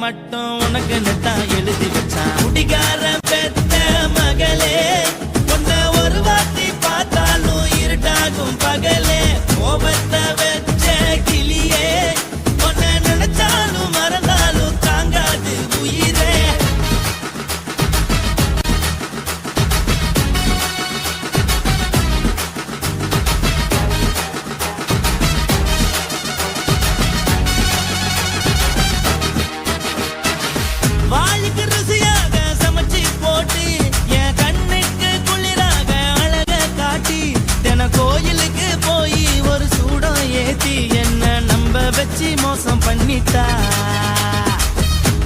மட்டும் உனக்குன்னு தான் எழுதி வச்சான். குடிகார பெத்த மகளே, உன்னை ஒரு வாட்டி பார்த்தாலும் இருட்டாகும் பகலே. கோபத்தை வச்ச கிளியே, உன்னை நினைச்சாலும் மறந்தாலும் தாங்காது உயிரே. வாளுக்கு ருசியாக சமைச்சு போட்டு, என் கண்ணுக்கு குளிராக அழக காட்டி, தின கோயிலுக்கு போய் ஒரு சூடம் ஏத்தி என்ன நம்ப வச்சு மோசம் பண்ணிட்டா.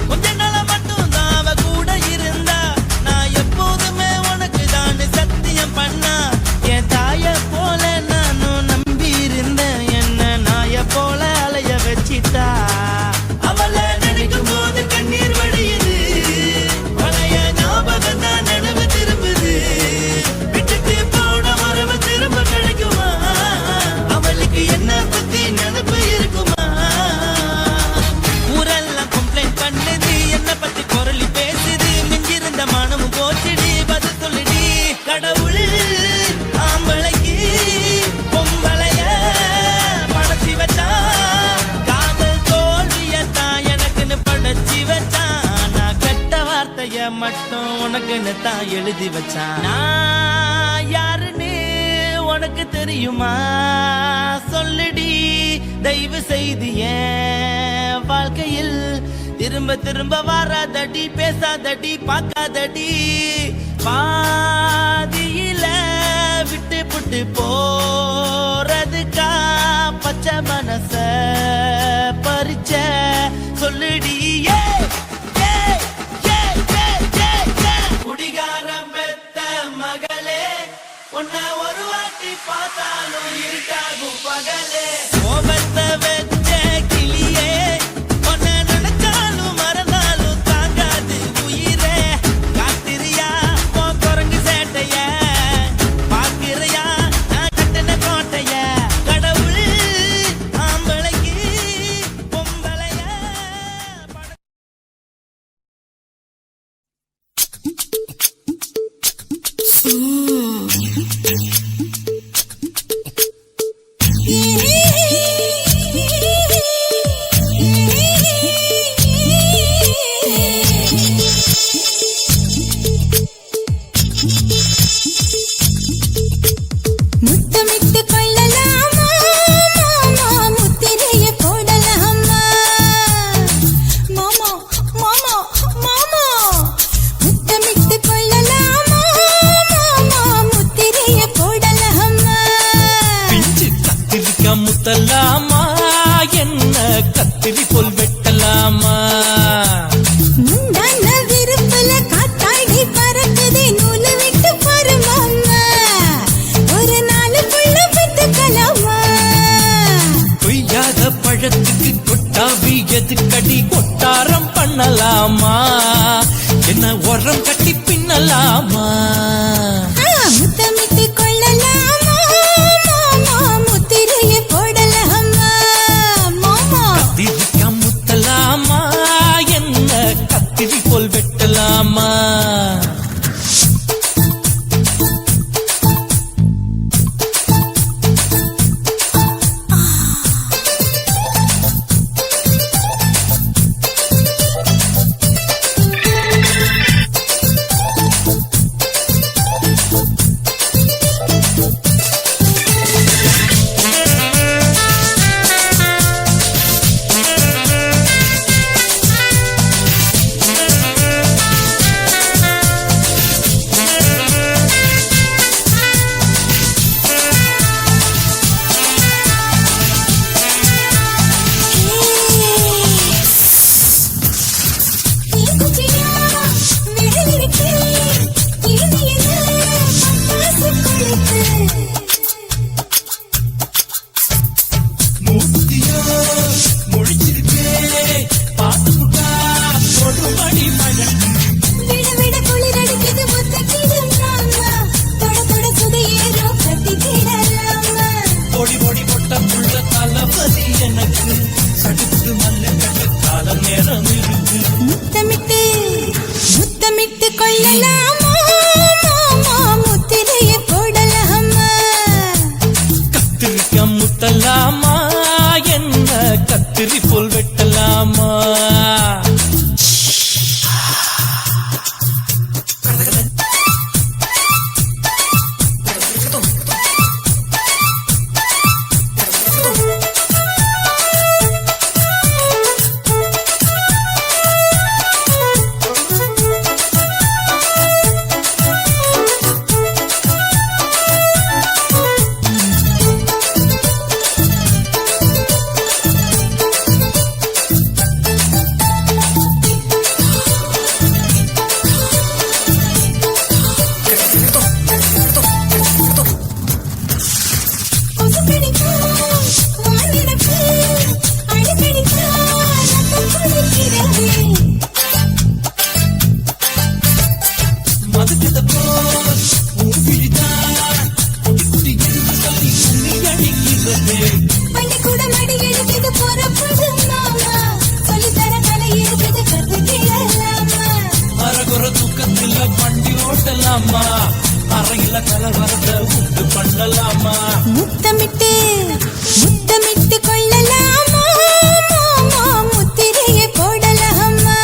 கொஞ்ச நாள மட்டும் தான் அவ கூட இருந்தா, நான் எப்போதுமே உனக்கு தான் சத்தியம் பண்ணா. என் தாய போல நானும் நம்பி இருந்தேன், என்ன நாய போல அலைய வச்சிட்டா. அவளை நினைக்கும் போது கண்ணீர் வடியுது, பழைய ஞாபகம் தான் நினைவு திரும்புது. விட்டுட்டு போன உறவு திரும்ப கிடைக்குமா? அவளுக்கு என்ன பத்தி நினைப்பு இருக்குமா? ஊரெல்லாம் கம்ப்ளைண்ட் பண்ணுது, என்ன பத்தி குரலி பேசுது. மிஞ்சிருந்த மனமும் போச்சுடி, பதில் சொல்லுடி. கடவுள் ஆம்பளைக்கு பொம்பளைய படைச்சி வச்சான், காதல் தோல்வியத்தான் எனக்குன்னு படைச்சி வச்சான். நான் கெட்ட வார்த்தைய மட்டும் உனக்குன்னு தான் எழுதி வச்சான். நான் யாருன்னு உனக்கு தெரியுமா? சொல்லுடி தயவு செய்து, என் வாழ்க்கையில் திரும்ப திரும்ப வராதடி, பேசாதடி, பார்க்காதடி. பாதியில விட்டு புட்டு போறதுக்கா பச்சை மனச பறிச்ச சொல்லுடி. குடிகாரம் பெத்த மகளே, உன்னை ஒரு வாட்டி பார்த்தாலும் இருட்டாகும் பகலே. கோபத்தை வச்ச கிளியே, உன்னை நினைச்சாலும் மறந்தாலும் தாங்காது உயிரே. காத்திரியா உன் குரங்கு சேட்டைய, பார்க்கிறியா நான் கட்டின கோட்டைய. கடவுள் ஆம்பளைக்கு பொம்பளைய Yeah. கலவரத்தை உண்டு பண்ணலாமா முத்தமிட்டு முத்தமிட்டு கொள்ளலாமா முத்திரையை போடலாமா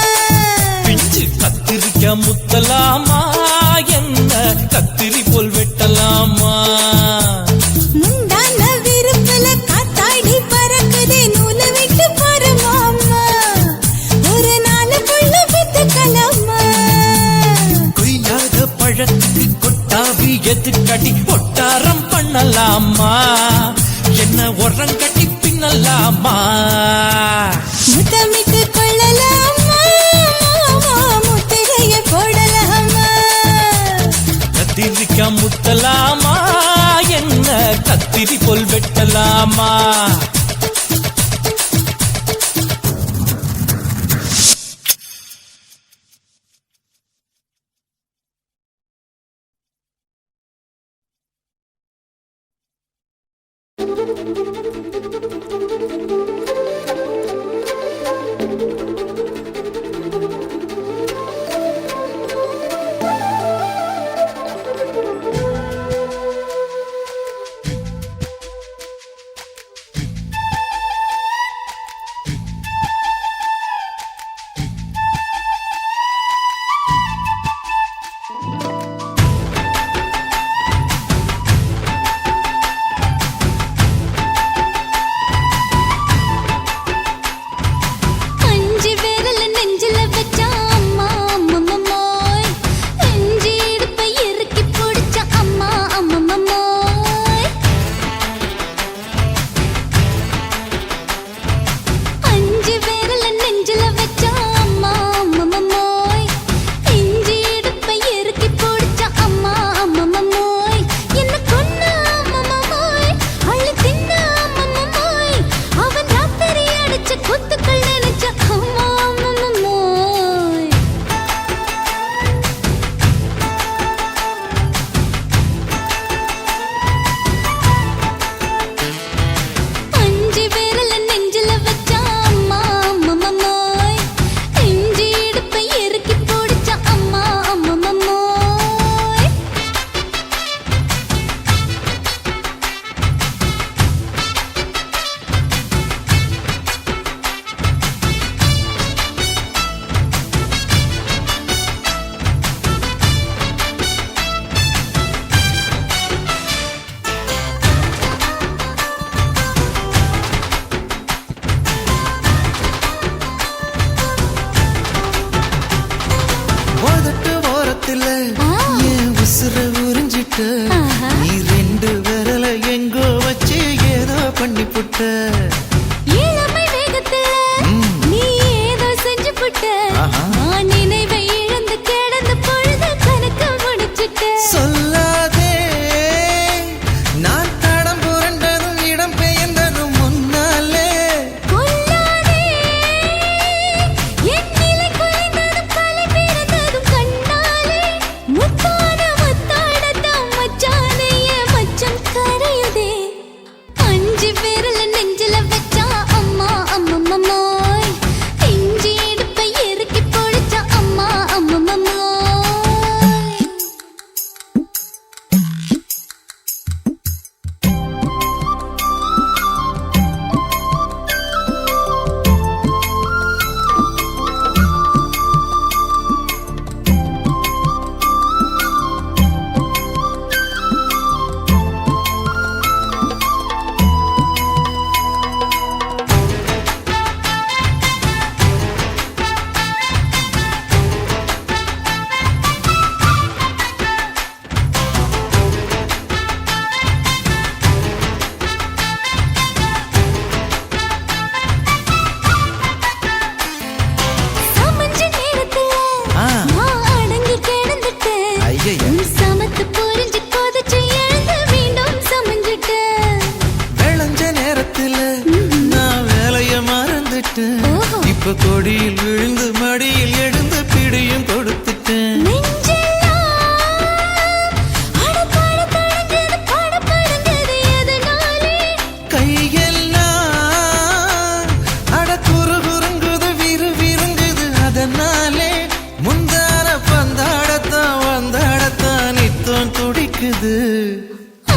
பிஞ்சு கத்திரிக்க முத்தலாமா என்ன கத்திரி போல் வெட்டலாமா முந்தான விருப்பல காத்தாடி பறக்குதே நூலை விட்டு பரமாமா ஒரு நாளுக்குள்ள வித்துக்கலாமா கொய்யாத பழத்துக்கு கொட்டாவி எதுக்கடி ஒட்டாரம் பண்ணலாமா என்ன உரங்கட்டி பின்னலாமா முத்தமிட்டு கொள்ளலாமா முத்திரையை போடலாமா கத்திரிக்க முத்தலாமா என்ன கத்திரி போல் வெட்டலாமா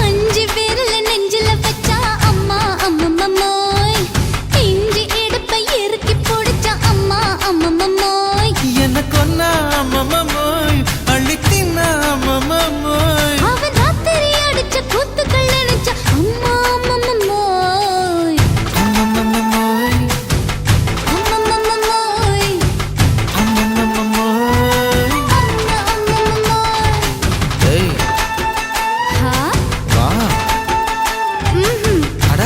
அஞ்சு பேர்ல நெஞ்சில வச்சா அம்மா அம்மம்மம்மோய் இஞ்சி இடுப்பை இறுக்கி பிடிச்சா அம்மா அம்மம்மம்மோய் எனக்கு ஒன்னா அம்மம்மோய் அள்ளித்தின்னா அம்மம்மோய் அவன் ராத்திரி அடிச்ச கூத்துக்கள் நினைச்ச அம்மா அம்மம்மம்மோய் அம்மம்மோய் அம்மம்மம்மோய் அம்மம்மோய் அம்மா அம்மம்மம்மோய் ஏய் ஹா வா ம்ஹும் அட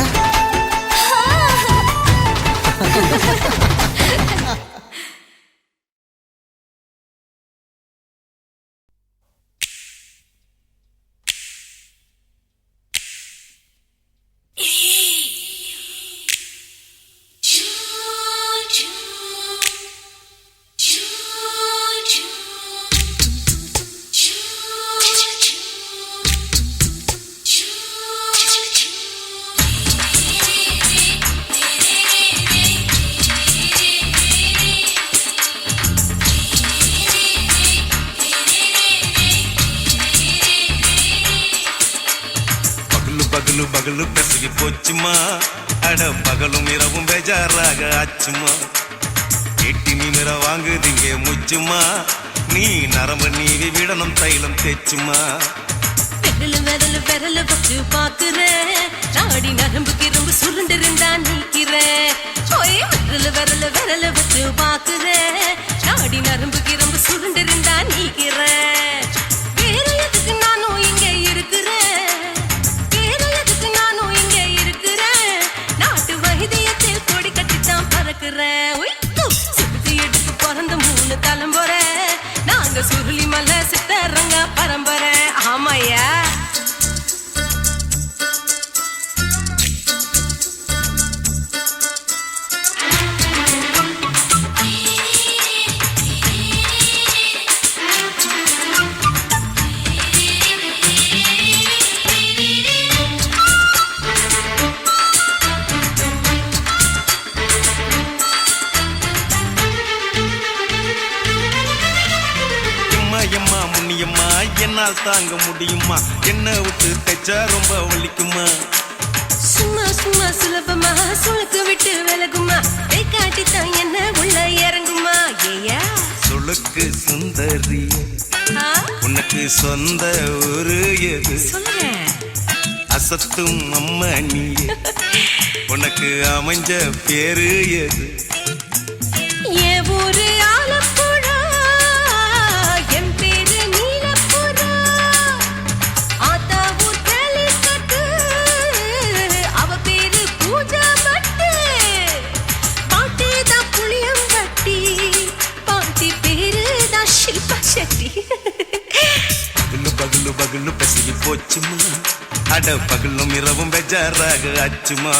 பகலு பகலு பெசகி போச்சுமா அட பகலும் இரவும் பேஜாராக ஆச்சுமா எட்டி நிமிர வாங்குதிங்க முச்சுமா நீ நரம்பு நீவி விடணும் தைலம் தேச்சுமா விரலு விரலு வச்சு பாக்குறேன் நாடி நரம்பு கிரம்பு சுருண்டிருந்தா நீக்கிறேன் விரலு வச்சு பாக்குறேன் நாடி நரம்பு கிரம்பு சுருண்டிருந்தா நீக்கிறேன் வேற எதுக்கு நானும் இங்க இருக்கிறேன் வேற எதுக்கு நானும் இங்க இருக்கிறேன் நாட்டு வைத்தியத்தில் கொடி கட்டித்தான் பறக்குறேன் சுத்தி எடுத்து பிறந்த 3 தலைமுறை நாங்க சுருளி மலை சித்தரங்க பரம்பரை ஆமாயா எம்மா முன்னியம்மா என்னால் தாங்க முடியுமா என்ன விட்டு தைச்சா ரொம்ப வலிக்குமா சும்மா சும்மா சுலபமா சுளுக்கு விட்டு விலகுமா கை காட்டித்தான் என்ன உள்ள இறங்குமா ஏயா சுளுக்கு சுந்தரி உனக்கு சொந்த ஊரு எது சொல்றேன் அசத்தும் அம்மா நீ உனக்கு அமைஞ்ச பேரு எது என் ஊரு ஆலப்புழா என் பேரு நீலப்புறா ஆத்தா ஊர் கேலிக்கட்டு அவ பேரு பூஜா பட்டு பாட்டி தான் புளியம்பட்டி பாட்டி பேரு தான் ஷில்பா செட்டி பகலு பகலு பகலு பெசகி போச்சுமா அட பகலும் இரவும் பெஜாராக ஆச்சுமா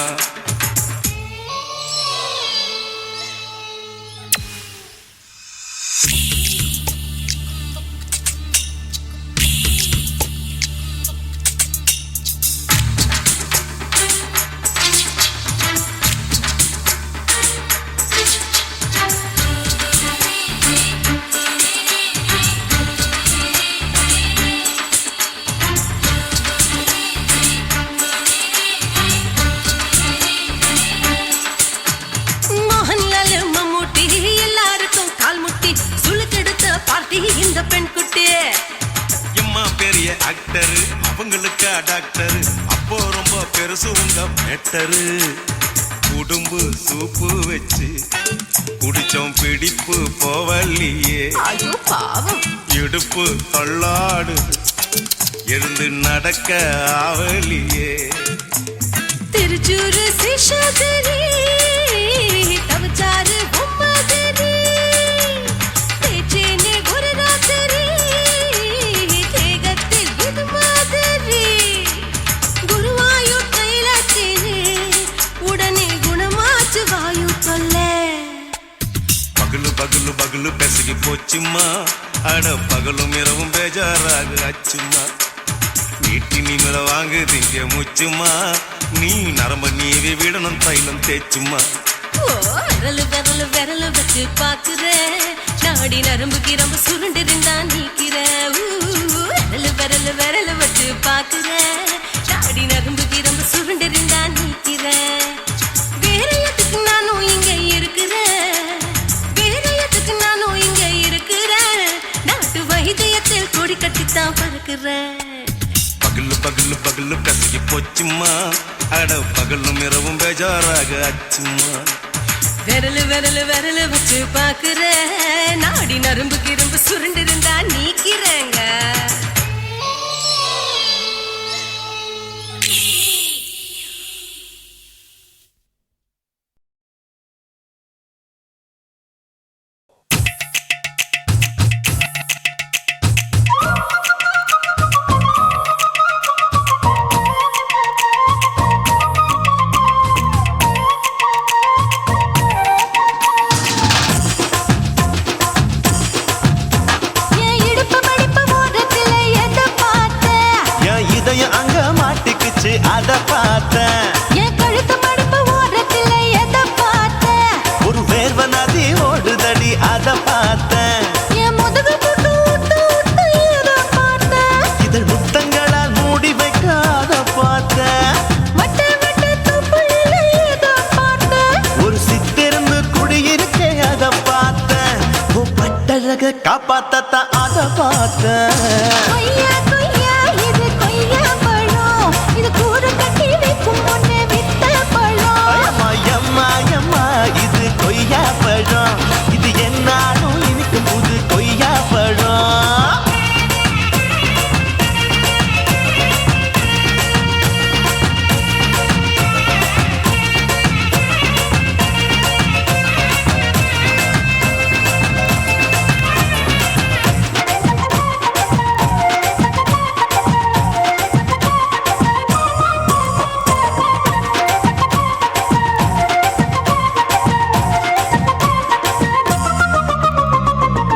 மோகன்லால் மம்மூட்டி எல்லாருக்கும் கால் முட்டி சுளுக்கெடுத்த பார்ட்டி இந்த பெண் குட்டி எம்மா பெரிய ஆக்டரு அவங்களுக்கா டாக்டரு அப்போ ரொம்ப பெருசு உங்க மேட்டரு உடும்பு சூப்பு வச்சு குடிச்சோம் பிடிப்பு போவல்லையே ஐயோ பாவம் இடுப்பு தள்ளாடு எழுந்து நடக்க ஆவலியே திருச்சூரு சேஷாதிரி தவச்சாரு பொம்மாதிரி தேச்சேனே ஒரு ராத்திரி தேகத்தில் இது மாதிரி குருவாயூர் தைலத்திலே உடனே குணமாச்சு வாயு தொல்ல பகலு பகலு பகலு பெசகி போச்சுமா அட பகலும் இரவும் பேஜாராக ஆச்சுமா நீட்டி நிமிர வாங்குதிங்க முச்சுமா நீ நரம்ப நீவி விடணும் தைலம் தேச்சுமா விரலு வச்சு பாக்குறேன் நாடி நரம்பு கிரம்பு சுருண்டிருந்தா நீக்கிறேன் விரல் விரல் விரல் வச்சு பாக்குற தாடி நரம்பு கிரம்பு சுருண்டிருந்தா நீக்கிற வேற எதுக்கு நானும் இங்க இருக்கிறேன் வேற எதுக்கு நானும் இங்க இருக்கிறேன் நாட்டு வைத்தியத்தில் கொடி கட்டித்தான் பறக்கிறேன் பகலு பகலு பகலு கசகி போச்சுமா அட பகலும் இரவும் பேஜாராக அச்சுமா விரல் விரல் விரல் வச்சு பாக்குற நாடி நரம்பு கிரம்பு சுருண்டிருந்தா நீக்கிறேங்க என் இடுப்பு மடிப்பு ஓரத்துல எதை பார்த்தேன்? என் இதயம் அங்க மாட்டிக்கிச்சு அத பார்த்தேன். என் கழுத்து மடிப்பு ஓரத்துல எதை பார்த்தேன்? ஒரு வேர்வ நதி ஓடுதடி அத பார்த்தேன். என் முதுகு புட்டு ஊத்து ஊத்து எதை பார்த்தேன்? இதழ் முத்தங்களால் மூடி வைக்க அத பார்த்தேன். வட்ட வட்ட தொப்புளில எதை பார்த்தேன்? ஒரு சித்திருந்து குடியிருக்கே அத பார்த்தேன். உன் பட்டழக காப்பாத்தத்தான் அத பார்த்தேன். கொய்யா கொய்யா இது கொய்யா பழம். இது கூடு கட்டி வைக்கும் முன்னே வித்த பழம். அம்மா எம்மா எம்மா இது கொய்யா பழம். இது என்னாலும் இனிக்கும் புது கொய்யா பழம்.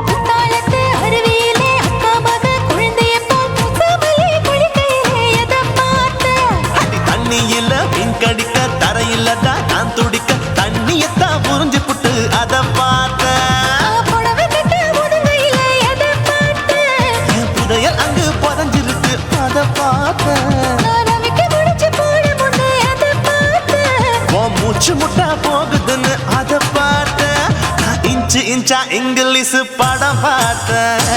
குத்தாலத்து அருவியிலே அக்கா மக குழந்தைய போல் முசாமலே குளிக்கையிலே எதை பார்த்தேன்? அடி தண்ணியில மீன் கடிக்க தரையில தான் நான் துடிக்க தண்ணியத்தான் புரிஞ்சு புட்டு அத பார்த்தேன். புடவை கட்ட முதுகையிலே எதை பார்த்தேன்? என் புதையல் அங்கு புதஞ்சிருக்கு அத பார்த்தேன். நான் ரவிக்கு முடிச்சு போட முன்னே எதை பார்த்தேன்? உன் மூச்சு முட்டா போகுதுன்னு அத பார்த்தேன். நான் இன்ச்சு இன்ச்சா இங்கிலீஷ் படம் பார்த்தேன்.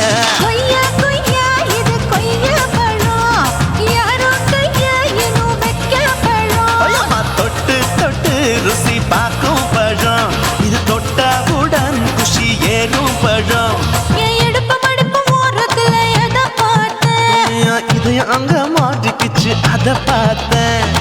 கொய்யா கொய்யா இது கொய்யா பழம். யாரோ கையா இன்னும் வைக்க பழம். ஐயம்மா தொட்டு தொட்டு ருசி பார்க்கும் பழம். இது தொட்டவுடன் குஷி ஏறும் பழம். என் இடுப்பு மடிப்பு ஓரத்துல எதை பார்த்தேன்? என் இதயம் அங்க மாட்டிக்கிச்சு அத பார்த்தேன்.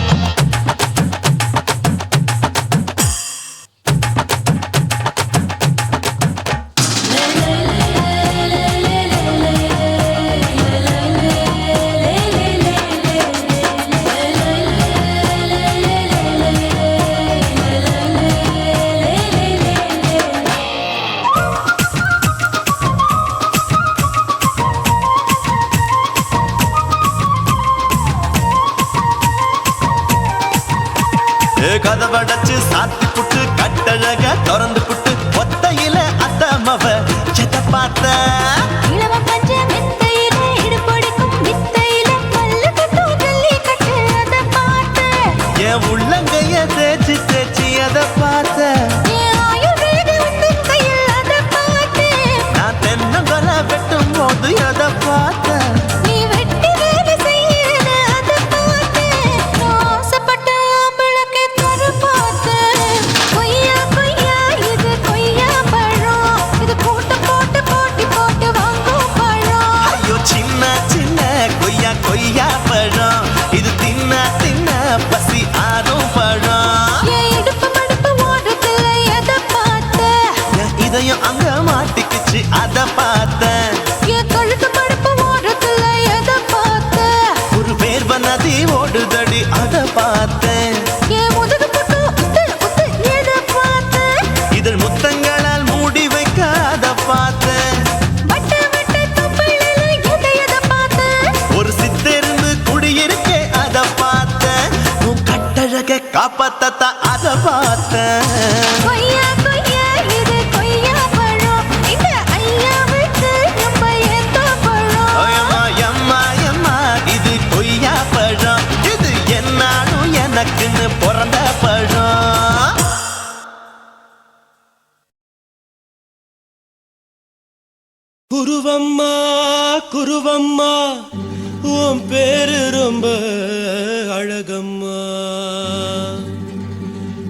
கதவடைச்சு சாத்தி புட்டு கட்டழக திறந்து புட்டு ஒத்தையில அத்தமவ செத்த பார்த்த. இளவ பஞ்ச மெத்தையிலே இடுப்பொடிக்கும் வித்தையிலே மல்லு கட்டும் ஜல்லி கட்டு அதை பார்த்தேன். என் உள்ளங்கைய தேய்ச்சி தேய்ச்சி அத பார்த்த. என் ஆயுர்வேத உந்தன் கையில் அதை பார்த்தேன். நான் தென்னங்கொலை வெட்டும் போது அத பார்த்த. நீ வெட்டி வேலை செய்யறது அதை பார்த்தேன். நான் ஆசைப்பட்ட ஆம்பளுக்கு தர பார்த்தேன். கொய்யா கொய்யா இது கொய்யா பழம். இது கூட்டு போட்டு போட்டி போட்டு வாங்கும் பழம். ஐயோ சின்ன சின்ன கொய்யா கொய்யா பழம். இது தின்ன தின்ன பசி ஆறும் பழம். என் இடுப்பு மடிப்பு ஓரத்துல எதை பார்த்தேன்? என் இதயம் அங்க மாட்டிக்கிச்சு அத பார்த்தேன். என் கழுத்து மடிப்பு ஓரத்துல எதை பார்த்தேன்? ஒரு வேர்வ நதி ஓடுதடி அத பார்த்தேன். என் முதுகு புட்டு உத்து உத்து எதை பார்த்தேன்? இதழ் முத்தங்களால் மூடி வைக்க அத பார்த்தேன். வட்ட வட்ட தொப்புளில எதை பார்த்தேன்? ஒரு சித்திருந்து குடியிருக்கே அத பார்த்தேன். உன் கட்டழக காப்பாத்தத்தான் அத பார்த்தேன். கொய்யா கொய்யா இது கொய்யா பழம். இந்த ஐயா விட்டு நம்ம எந்த பழம்? ஐயம்மா எம்மா குருவம்மா குருவம்மா உன் பேரு ரொம்ப அழகம்மா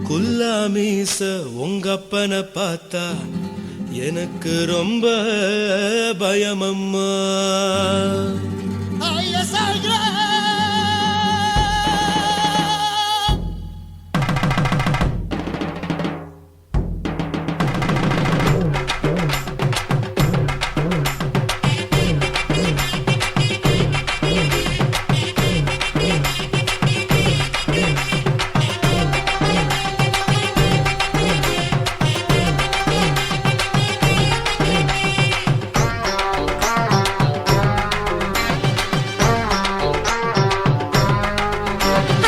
குல்லாமீச உங்க அப்பனை பார்த்தா எனக்கு ரொம்ப பயமம்மா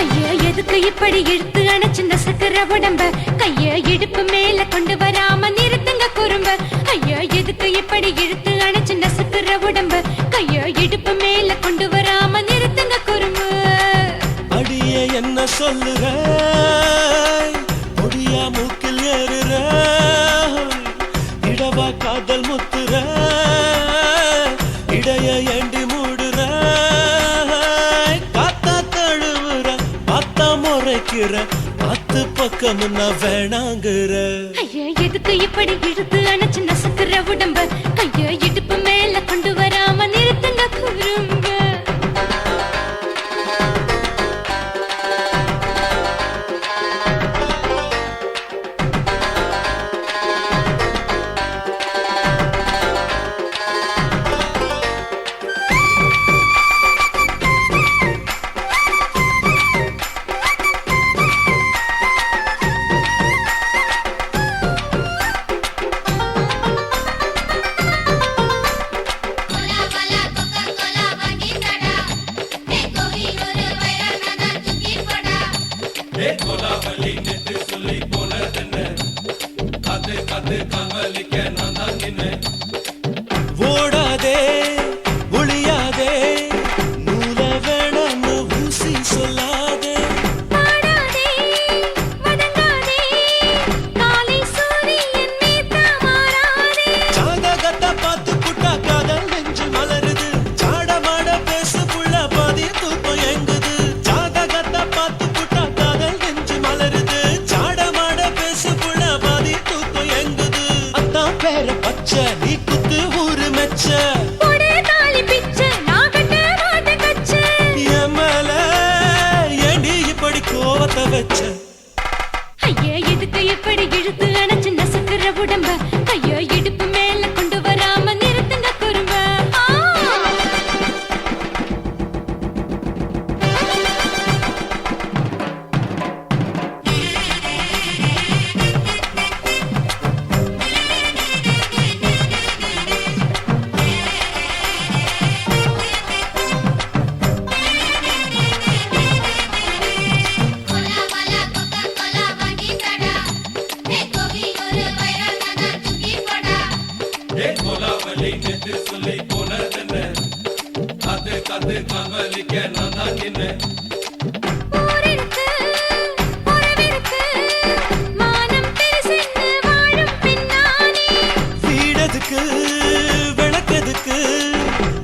ஐயா எதுக்கு இப்படி இழுத்து அணைச்சிருந்த சக்கர உடம்ப கைய இடுப்பு மேல கொண்டு வராம நிறுத்துங்க குறும்ப ஐயா எதுக்கு இப்படி இழுத்து அணைச்சிருந்த சக்கர உடம்ப கைய இடுப்பு மேல கொண்டு வராம நிறுத்துங்க குறும்பு அடியே என்ன சொல்லுற முடியா மூக்கில் ஏறுற இடவா காதல் முத்துற இடைய ஏண்டி மூடுற காத்தா தழுவுற பார்த்தா முறைக்கிற பத்து பக்கம் நான் வேணாங்குற ஐயா எதுக்கு இப்படி இழுத்து அணைச்சிருந்த சக்கர உடம்ப கைய இடுப்பு மேல கொண்டு வராம நிறுத்துங்க குறும்ப ஓடாதே ஒளியாதே நூல வேணான்னு ஊசி சொல்லாதே பாடாதே வதங்காதே காலை சூரியன் மீத மாறாதே ஜாதகத்தை பார்த்து புட்டா காதல் நெஞ்சு மலருது சாடமாட பேசு புள்ள பாதி தூக்கம் எங்குது ஜாதகத்தை பார்த்து புட்டா காதல் நெஞ்சு மலருது சாடமாட பேசு புள்ள பாதி தூக்கம் எங்குது அத்தான் பேர பச்சை நீ குத்து ஊரு மெச்ச போடே தாலி பிச்சை நான் கட்ட மாட்டேன் கச்சை என் மேல ஏண்டி இப்படி கோவத்தை வச்ச ஐயா எதுக்கு இப்படி இழுத்து அணைச்சு நசுக்கிற உடம்ப கைய இடுப்பு மேல கொண்டு வராம நிறுத்துங்க குறும்ப ஊரிருக்கு உறவிருக்கு மானம் பெருசென்னு வாழும் பின்னானே வீடதுக்கு விளக்கதுக்கு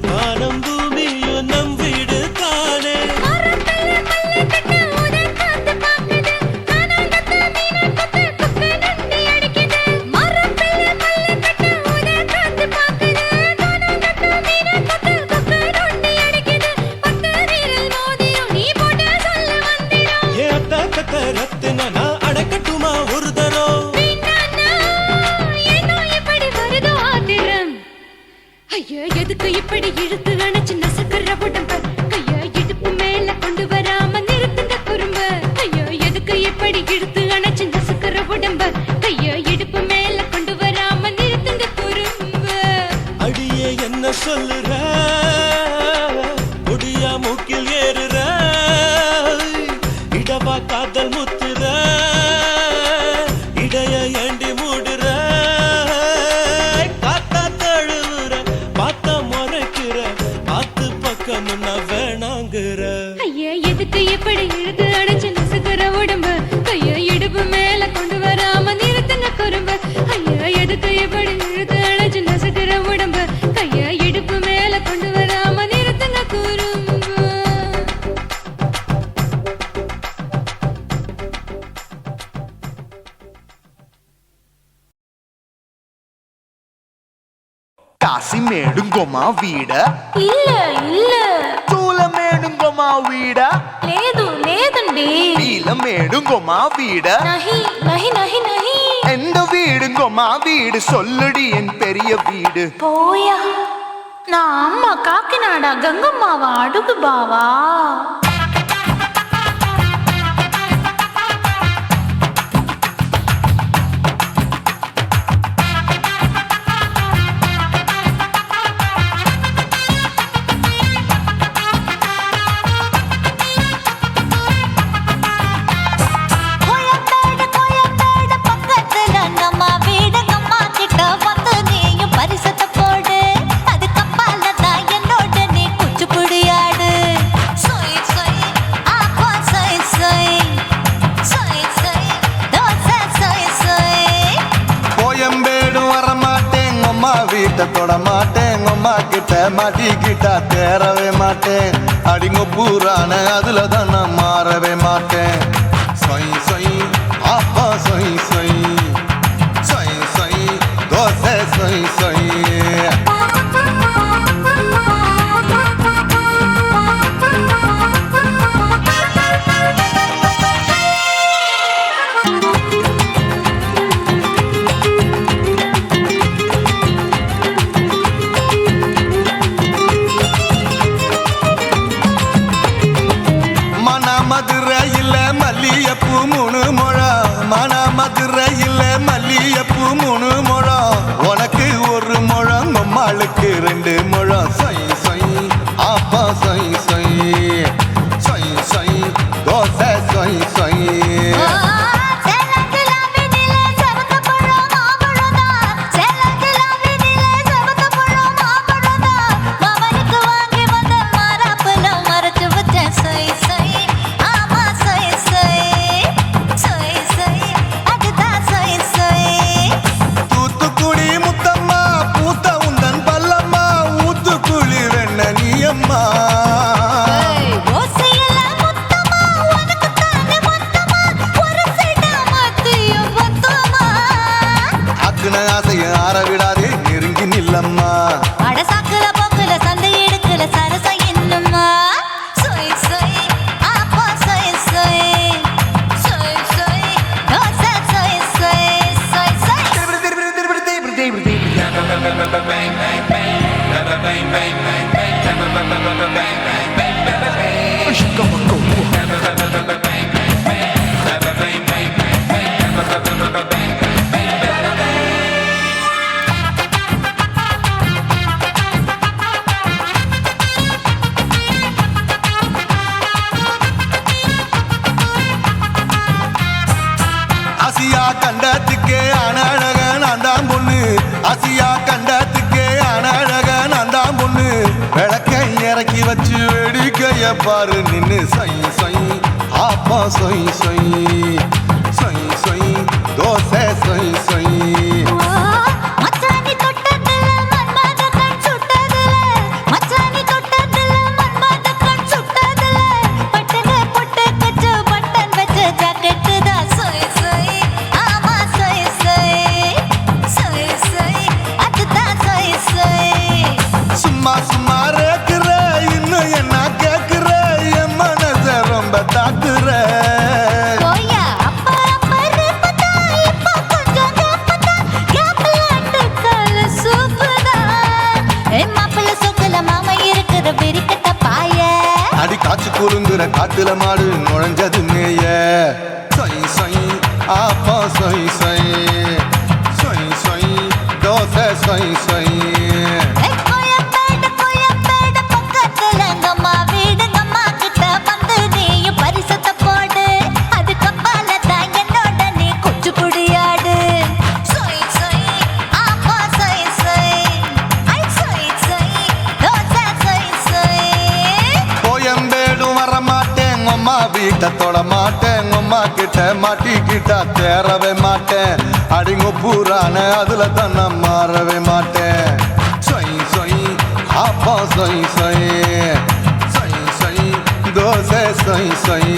வானம் பூமியும் நம் வீடு தானே மரத்துல மல்லு கட்ட உதன் காத்து பாக்குது கானாங்கத்து மீனா கொத்து கொக்கு நண்டி அடிக்குது மரத்துல மல்லு கட்ட உதன் காத்து பாக்குது கானாங்கத்து மீனா கொத்து கொக்கு நண்டி அடிக்குது பத்து வீரல் மோதிரம் நீ போட்ட சொல்ல வந்திடும் ஏ அத்த கத்த ரத்தின நான் அடக்கட்டுமா ஒரு தரம் வீணானா ஏனோ இப்படி வருதோ ஆத்திரம் ஐயா எதுக்கு இப்படி இழுத்து அணைச்சு நசுக்கிற உடம்ப கைய இடுப்பு மேல கொண்டு வராம நிறுத்துங்க குறும்ப ஐயா எதுக்கு இப்படி இழுத்து அணைச்சு நசுக்கிற உடம்ப கைய இடுப்பு மேல கொண்டு வராம நிறுத்துங்க குறும்ப அடியே என்ன சொல்லுற முடியா மூக்கில் ஏறுற இடவா காதல் முத்துற இடைய ஏண்டி மூடுற காத்தா தழுவுற பார்த்த முறைக்கிற பார்த்து பக்கம் நான் வேணாங்குற ஐயா எதுக்கு இப்படி இழுத்து அணைச்சு நசுக்கிற உடம்ப கைய இடுப்பு மேல கொண்டு வராம நிறுத்துங்க குறும்ப ஐயா எதுக்கு இப்படி இழுத்து அணைச்சு நசுக்கிற உடம்ப கைய కాశీమేడుంగోమా వీడ இல்ல இல்ல చూలమేడుంగోమా వీడ లేదు లేదండి నీలమేడుంగోమా వీడ நஹி நஹி நஹி நஹி எந்த வீடுங்கோமா வீடு சொல்லுடி என் பெரிய வீடு போயா நான் அம்மா காக்கிநாடா கங்கம்மாவா அடுகு பாவா வீட்டை தொட மாட்டேன் அம்மா கிட்ட மாட்டிக்கிட்டா தேரவே மாட்டேன் அடிங்க பூரான அதுல தான் நான் மாறவே மாட்டேன் சொய் சொய் அப்பா சொய் சொய் சொய் சொய் தோசை சொய் சொய் மதுரையில் மல்லியப்பூ 3 முழம் மன மதுரையில் மல்லியப்பூ 3 முழம் உனக்கு 1 முழம் அம்மாளுக்கு 2 முழம் சொய் சொய் அப்பா சொய் சொய் சொய் சொய் தோசை சொய் சொய் ஆசைய ஆற விடாதே நெருங்கி நில்லம்மா அடசாக்குல போக்குல சந்தை எடுக்கல சரச என்னம்மா சொய் சொய் அப்பா சொய் சொய் சொய் சொய் தோசை சொய் சொய் சொய் சொய் ஆசியா கண்டத்துக்கே அனழக நான் தான் பொண்ணு ஆசியா கண்டத்துக்கே அனழக நான் தான் பொண்ணு விளக்கை இறக்கி வச்சு வேடிக்கைய பாரு நின்னு சொய் சொய் அப்பா சொய் சொய் சொய் சொய் தோசை சொய் சொய் மச்சானி தொட்டதுல மன்மத கண் சுட்டதுல மச்சானி தொட்டதுல மன்மத கண் சுட்டதுல பட்டன பொட்டு கச்சு பட்டன் வச்ச ஜாக்கெட் தான் சொய் சொய் ஆமா சொய் சொய் சொய் சொய் அதுதான் சொய் சொய் சும்மா சும்மா ரேக்குற இன்னும் என்ன கேக்குற என் மனச ரொம்ப தாக்குற போயா அப்பா அப்பா ரப்பதா இப்போ கொஞ்சம் கேப்பதா கேப்பலாட்டு கால சூப்பதா மாப்பிள்ள சொக்கல மாமா இருக்கிற வெறிக்கட்ட பாய அடி காய்ச்சி குலுங்குற காட்டுல மாடு நுழைஞ்சது மேய சொய் சொய் ஆப்பா சொய் சொய் சொய் சொய் தோசை சொய் சொய் கோயம்பேடு பக்கத்துல எங்கம்மா வீடு அம்மா கிட்ட வந்து நீயும் பரிசத்தை போடு அதுக்கப்பால தான் என்னோட நீ குச்சி புடியாடு சொய் சொய் ஆப்பா சொய் சொய் ஐ சொய் சொய் தோசை சொய் சொய் கோயம்பேடும் வர மாட்டேன் அம்மா வீட்டை தொட மாட்டேன் அம்மா கிட்ட மாட்டிக்கிட்டா தேரவே மாட்டேன் அடிங்க பூரான அதுல தான் நான் மாறவே மாட்டேன் சொய் சொய் அப்பா சொய் சொய் சொய் சொய் தோசை சொய் சொய்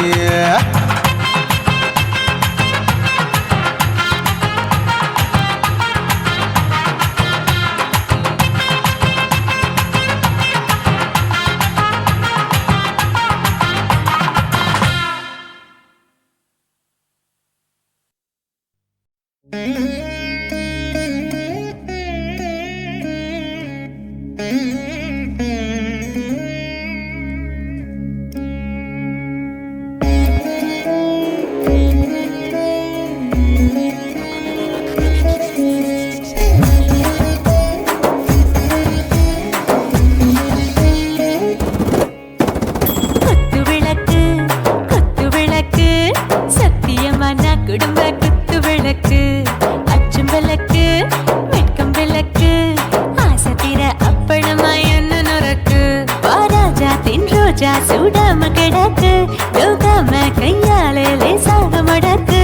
சூடாம கிடக்கு யோகாம கையாலே லேசாக மடக்கு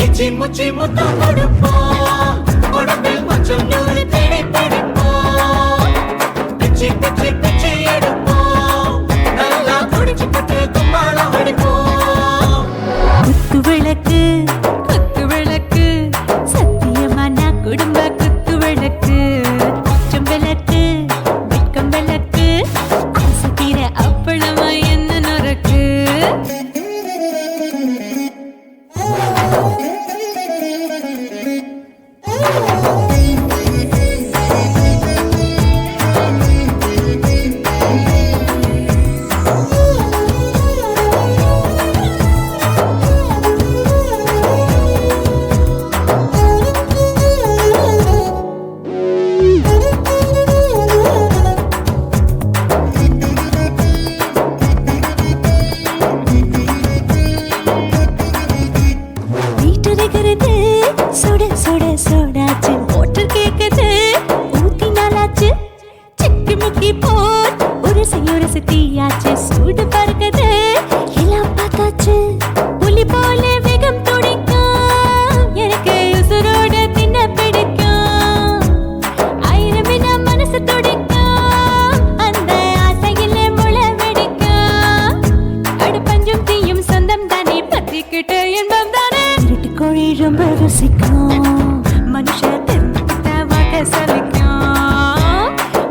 இச்சி முச்சி முத்தம் கொடுப்போம் உடம்பில் கொஞ்சம் நூறு தேடி பிடிப்போம் பிச்சி பிச்சி பிச்சி எடுப்போம் நல்லா குடிச்சு பட்டு கும்மாளம் அடிப்போம் குத்து விளக்கு சத்தியமா நான் குடும்ப குத்து விளக்கு அச்சம் விளக்கு வெட்கம் விளக்கு ஆசை தீர அப்பளமா என்ன நொறுக்கு சுட சுட சோடாச்சு மோட்டர் கேக்குது ஊத்தி நாளாச்சு சிக்கி முக்கி போட் ஒரு தீயாச்சு சூடு பறக்குது எல்லாம் பார்த்தாச்சு புலி போல வேகம் துடிக்கும் எனக்கு உசுரோட தின்ன பிடிக்கும் ஆயிரமின மனசு துடிக்கும் அந்த ஆசையில முளை வெடிக்கும் அடுப்பஞ்சும் தீயும் சொந்தம் தானே பத்திக்கிட்டு இன்பம் தானே கோழி ரொம்ப ருசிக்கும் மனுஷ தெரிஞ்சுக்கிட்ட வாக்க சலிக்கும்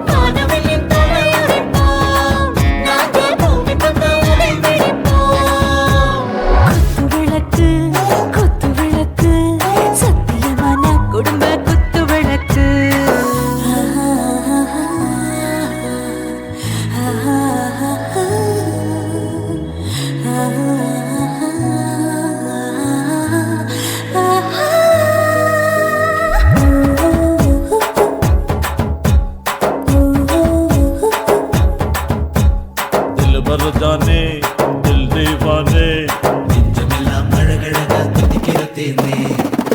காணவெளியும் தலையுடைப்போம் நாங்கள் பூமி தந்த உதை வெடிப்போம் குத்து விளக்கு சத்தியமான குடும்ப குத்து விளக்கு जाने दिल दीवाने நெஞ்சமெல்லாம் அழகழகா துடிக்கிற தேனே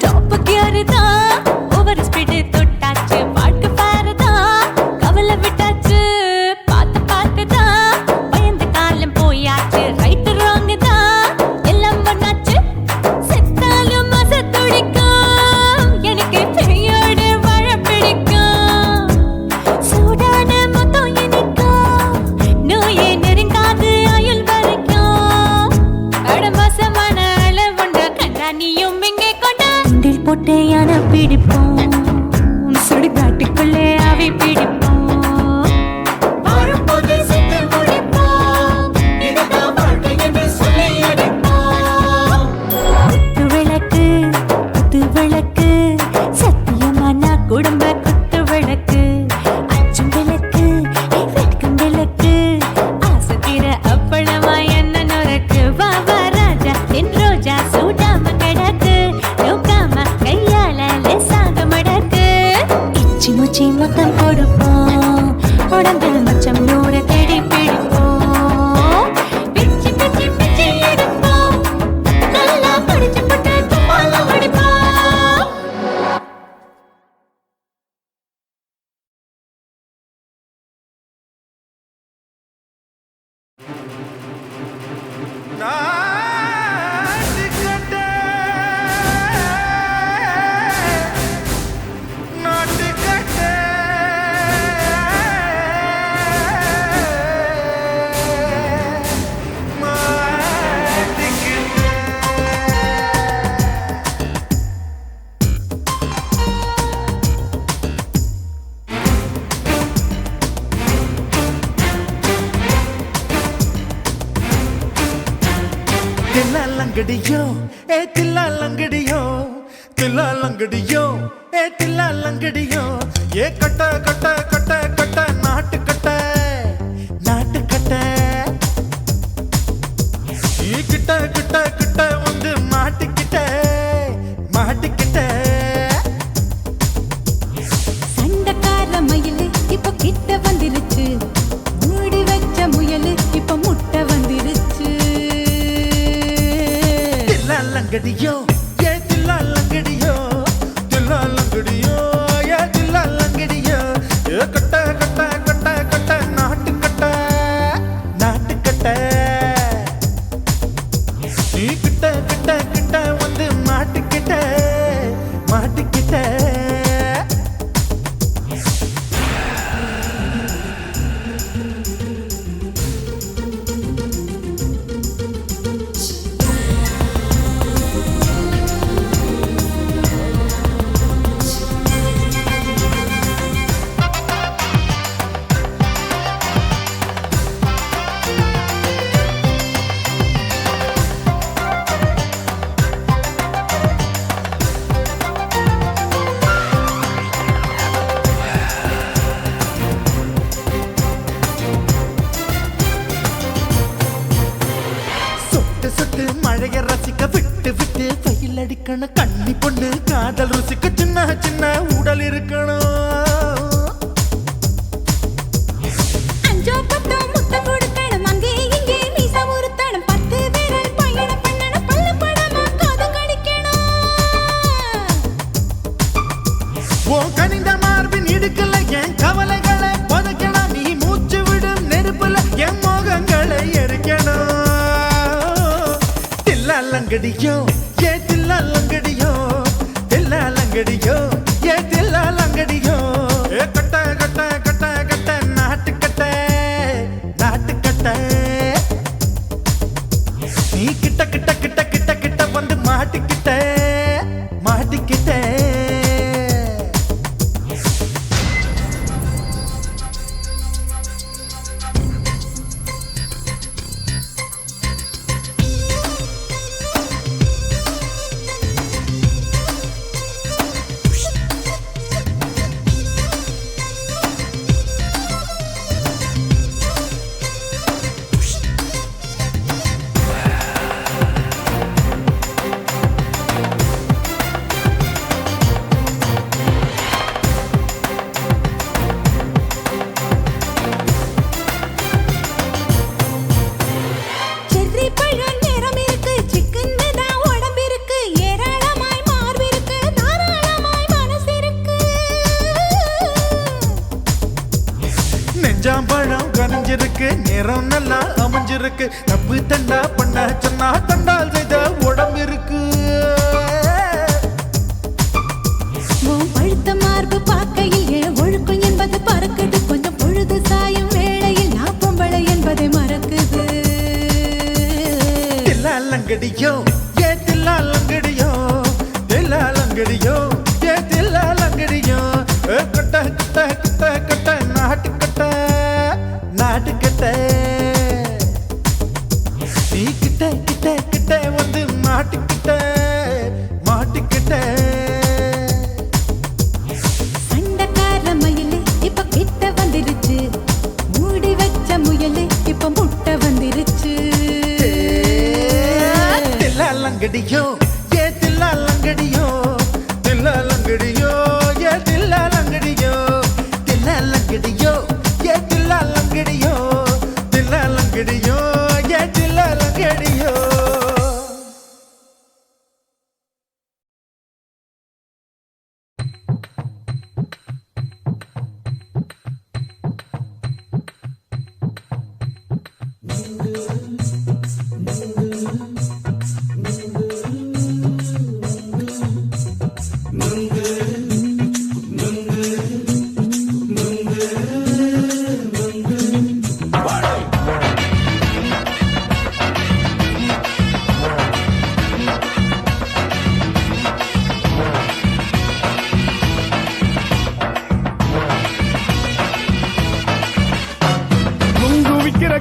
டாப் கியர் தான் ஓவர் ஸ்பீட் தொட்டாச்சு பாட்டு பாருதான் கவலை விட்டாச்சு பார்த்து தான் பயந்து காலம் போயாச்சு ரைட் ராங் தான் எல்லாம் பண்ணாச்சு செத்தாலும் மச துடிக்கும் எனக்கு பெரியோடு வாழ பிடிக்கும் சூடான மொத்தம் இனிக்கும் நோயே நெருங்காது ஆயுள் வரைக்கும் அடமோசமான அளவுண்ட கண்டா நீயும் இங்கே கொண்டா உண்டில் போட்டு யானை பிடிப்போம் சுடுகாட்டுக்குள்ளே அவை பிடிப்போம் வரும்போது சுத்தி முடிப்போம் இதுதான் வாழ்க்கை என்று சொல்லி அடிப்போம் குத்து விளக்கு சத்தியமான குடும்ப குத்து விளக்கு அச்சும் விளக்கு வெட்கம் விளக்கு ஆசை தீர அப்பளமா என்ன நொறுக்கு வா வா ராஜா என் ரோஜா சூடாம கிடக்கு நோக்காம கையால லேசாக மடக்கு இச்சி முச்சி மொத்தம் கொடுப்போம் உடம்பில் மச்சம் நூறு தேடி பிடிப்போம் பிச்சி பிச்சி பிச்சி எடுப்போம் நல்லா படிச்சு போட்டு கும்மாளம் அடிப்போம் தில்லாலங்கடியோ தில்லாலங்கடியோ தில்லாலங்கடியோ தில்லாலங்கடியோ கட்ட கட்ட கட்ட கட்ட நாட்டு கட்ட நாட்டு கட்ட கிட்ட கிட்ட கிட்ட வந்து மாட்டிக்கிட்ட மாட்டிக்கிட்ட சண்டக்கார மயிலு இப்ப கிட்ட வந்துருச்சு மூடி வச்ச முயலு இப்ப முட்டை வந்துருச்சு தில்லாலங்கடியோ தில்லாலங்கடியோ தில்லாலங்கடியோ தில்லாலங்கடியோ கட்ட கட்ட கட்ட கட்ட நாட்டு கட்ட நாட்டு கட்ட நீ கிட்ட கிட்ட கிட்ட வந்து மாட்டிக்கிட்ட மாட்டிக்கிட்ட சொட்டு சொட்டு மழைய ரசிக்க விட்டு விட்டு வெயில் அடிக்கணும் கண்ணி பொண்ணு காதல் ருசிக்க சின்ன சின்ன உடல் இருக்கணும் அஞ்சோ பத்தோ முட்டை கொடுக்கணும் அங்கே இங்கே மீசா உருத்தணும் 10 விரல் பயணம் பண்ணணும் பல்ல படமா காது கடிக்கணும் உன் கனிந்த மார்பின் இடுக்கல என் கவலைகளை புதைக்கணும் நீ மூச்சு விடும் நெருப்புல என் மோகங்களை எரிக்கணும் தில்லாலங்கடியோ தில்லாலங்கடியோ தில்லாலங்கடியோ தில்லாலங்கடியோ கட்ட கட்ட கட்ட கட்ட நாட்டு கட்ட நாட்டு கட்ட நீ கிட்ட கிட்ட கிட்ட கிட்ட கிட்ட வந்து மாட்டிக்கிட்ட மாட்டிக்கிட்ட செர்ரி பழம் நிறம் இருக்கு சிக்கன்னு தான் உடம்பு இருக்கு ஏராளமாய் மார்பு இருக்கு தாராளமாய் மனசு இருக்கு நெஞ்சாம்பழம் கனிஞ்சிருக்கு நிறம் நல்லா அமைஞ்சிருக்கு தப்பு தண்டா பண்ண சொன்னா தண்டால் செய்த உடம்பு இருக்கு உன் பழுத்த மார்பு பார்க்கையில் என் ஒழுக்கம் என்பது பறக்குது கொஞ்சம் பொழுது சாயும் வேளையில் நான் பொம்பளை என்பதை மறக்குது தில்லாலங்கடியோ தில்லாலங்கடியோ தில்லாலங்கடியோ தில்லாலங்கடியோ கட்ட கட்ட கட்ட கட்ட நாட்டு கட்ட நாட்டு கட்ட நீ கிட்ட கிட்ட கிட்ட வந்து மாட்டிக்கிட்ட மாட்டிக்கிட்ட சண்டக்கார மயிலு இப்ப கிட்ட வந்துருச்சு மூடி வச்ச முயலு இப்ப முட்டை வந்துருச்சு தில்லாலங்கடியோ தில்லாலங்கடியோ தில்லாலங்கடியோ தில்லாலங்கடியோ தில்லாலங்கடியோ தில்லாலங்கடியோ தில்லாலங்கடியோ தில்லாலங்கடியோ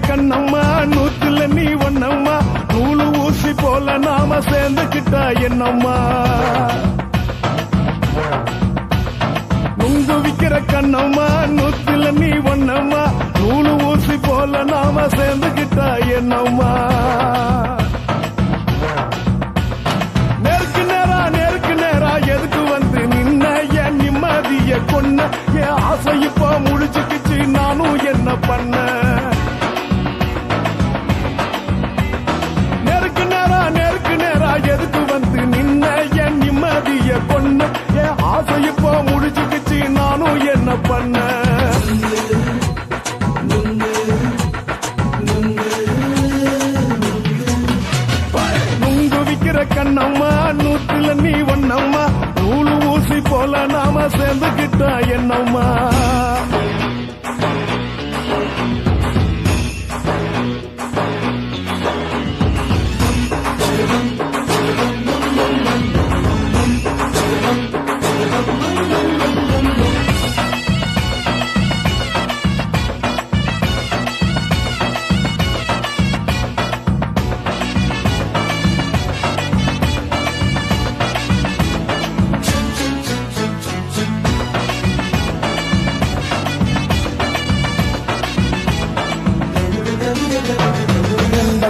கண்ணம்மா நூத்துல நீ ஒன்னம்மா நூலு ஊசி போல நாம சேர்ந்துக்கிட்டா என்னம்மா நுங்கு விக்கிற கண்ணம்மா நூத்துல நீ ஒன்னம்மா நூலு ஊசி போல நாம சேர்ந்துகிட்டா என்னம்மா நேருக்கு நேரா எதுக்கு வந்து நின்ன என் நிம்மதிய கொன்ன என் ஆசை இப்போ முடிச்சுக்கிச்சு நானும் என்ன பண்ண நேருக்கு நேரா எதுக்கு வந்து நின்ன என் நிம்மதிய கொன்ன என் ஆசை இப்போ முடிச்சுக்கிச்சு நானும் என்ன பண்ண நுங்கு விக்கிற கண்ணம்மா நூத்துல நீ ஒன்னம்மா நூலு ஊசி போல நாம சேர்ந்துகிட்டா என்னம்மா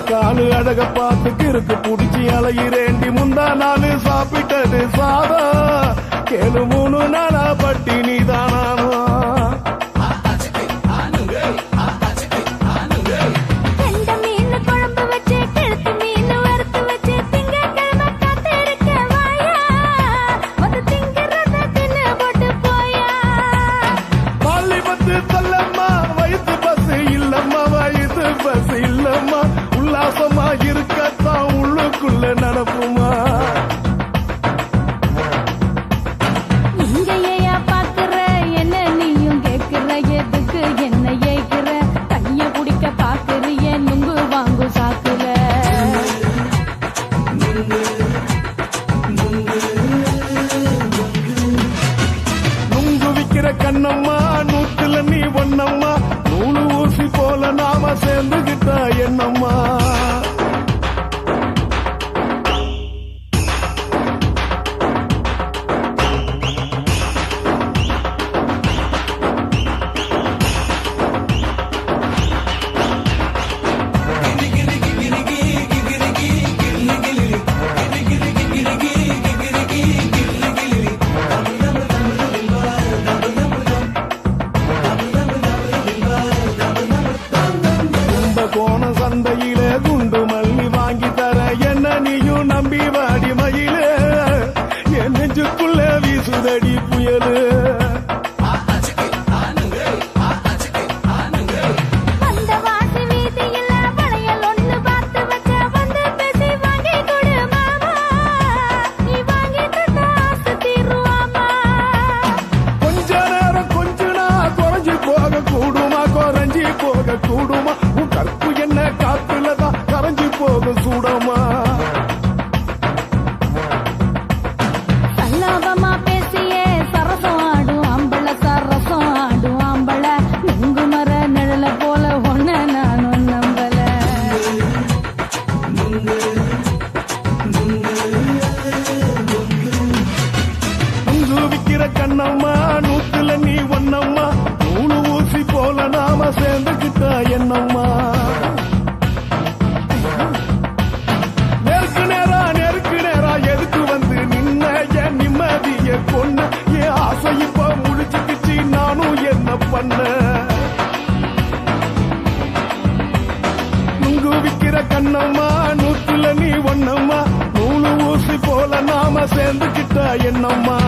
காலு அழக பார்த்து கிறுக்கு புடிச்சி அலையிறேண்டி முந்தா நாலு சாப்பிட்டது சாதம் கேளு 3 நாளா பட்டினி தானானோ கெண்ட மீன் குழம்பு வச்சு கெளுத்து மீன் வறுத்து வச்சு திங்கட்கிழமை காத்திருக்க வாயா வந்து திங்கிறத தின்னு போட்டு போயா பள்ளி பத்து தள்ளம்மா வயிற்று பஸ் இல்லம்மா வயிற்று பஸ் இல்லம்மா உல்லாசமா இருக்கத்தான் உள்ளுக்குள்ள நடப்புமா இங்கேயா பாக்குற என்ன நீயும் கேக்குற எதுக்கு என்ன ஏய்க்கிற கைய குடிக்க பாக்குறிய நுங்கு வாங்கு சாக்குற நுங்கு விக்கிற கண்ணம்மா நூத்துல நீ ஒன்னம்மா நூலு ஊசி போல நாம சேர்ந்துகிட்டா என்னம்மா கோண சந்தையிலே குண்டு மல்லி வாங்கி தர என்ன நீயும் நம்பி வாடி மயிலே என் நெஞ்சுக்குள்ள வீசுதடி புயலு அந்த வாசி வீதியில வளையல் ஒண்ணு பார்த்து வச்ச வந்து பேசி வாங்கி கொடு மாமா நீ வாங்கி தந்தா ஆசை தீருவாமா கொஞ்ச நேரம் கொஞ்சனா குறைஞ்சி போக கூடுமா குறைஞ்சி போக கூடுமா உன் கற்பு என்ன காத்துலதான் கரைஞ்சி போக சூடமா சல்லாபமா பேசியே சரசம் ஆடும் ஆம்பள சரசம் ஆடும் ஆம்பள நுங்கு மர நிழல போல ஒன்ன நானும் நம்பல நுங்கு விக்கிற கண்ணம்மா நூத்துல நீ ஒன்னம்மா நூலு ஊசி போல நாம சேர்ந்துகிட்டா என்னம்மா நேருக்கு நேரா எதுக்கு வந்து நின்ன என் நிம்மதிய கொன்ன என் ஆசை இப்ப முடிச்சுக்கிச்சு நானும் என்ன பண்ண நுங்கு விக்கிற கண்ணம்மா நூத்துல நீ ஒன்னம்மா நூலு ஊசி போல நாம சேர்ந்துகிட்டா என்னம்மா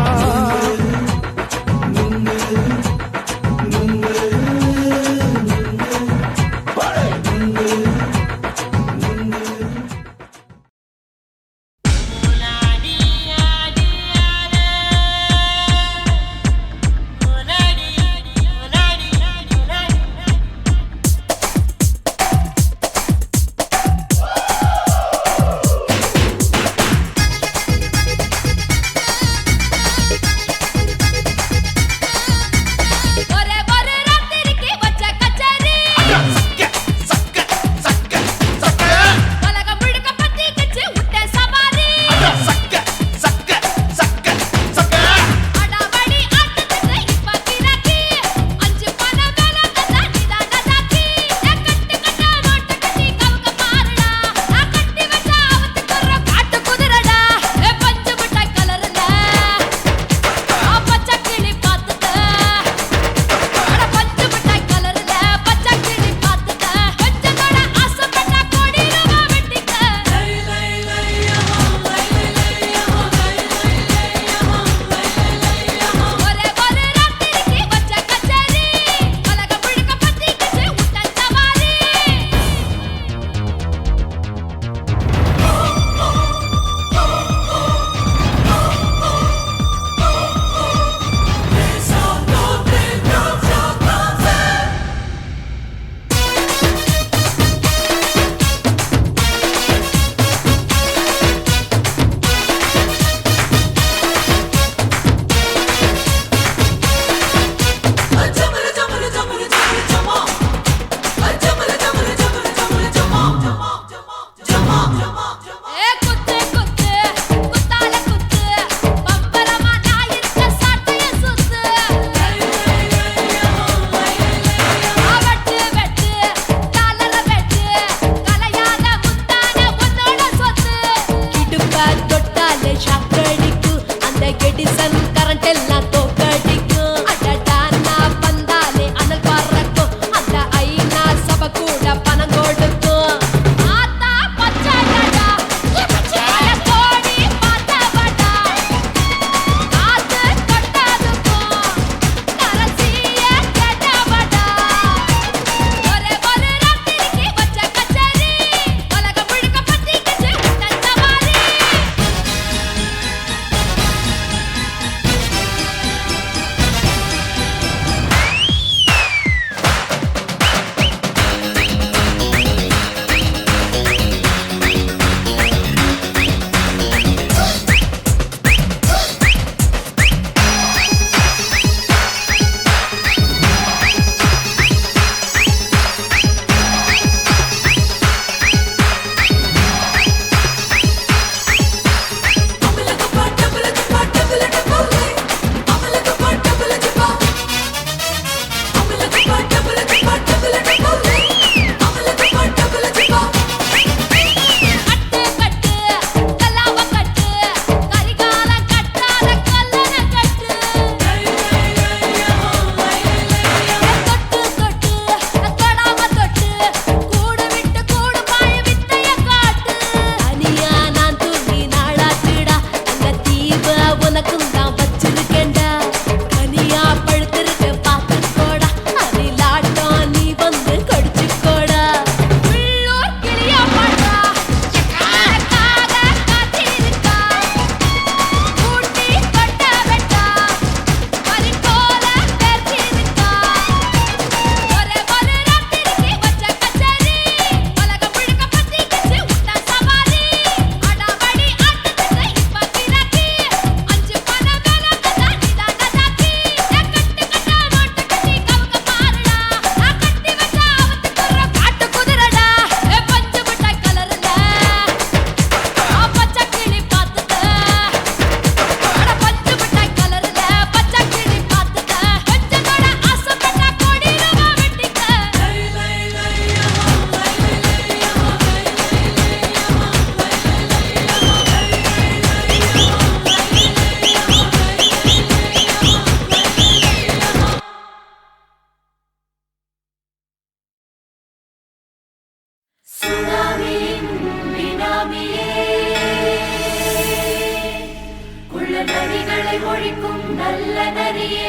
பொழிக்கும் நல்ல நரியே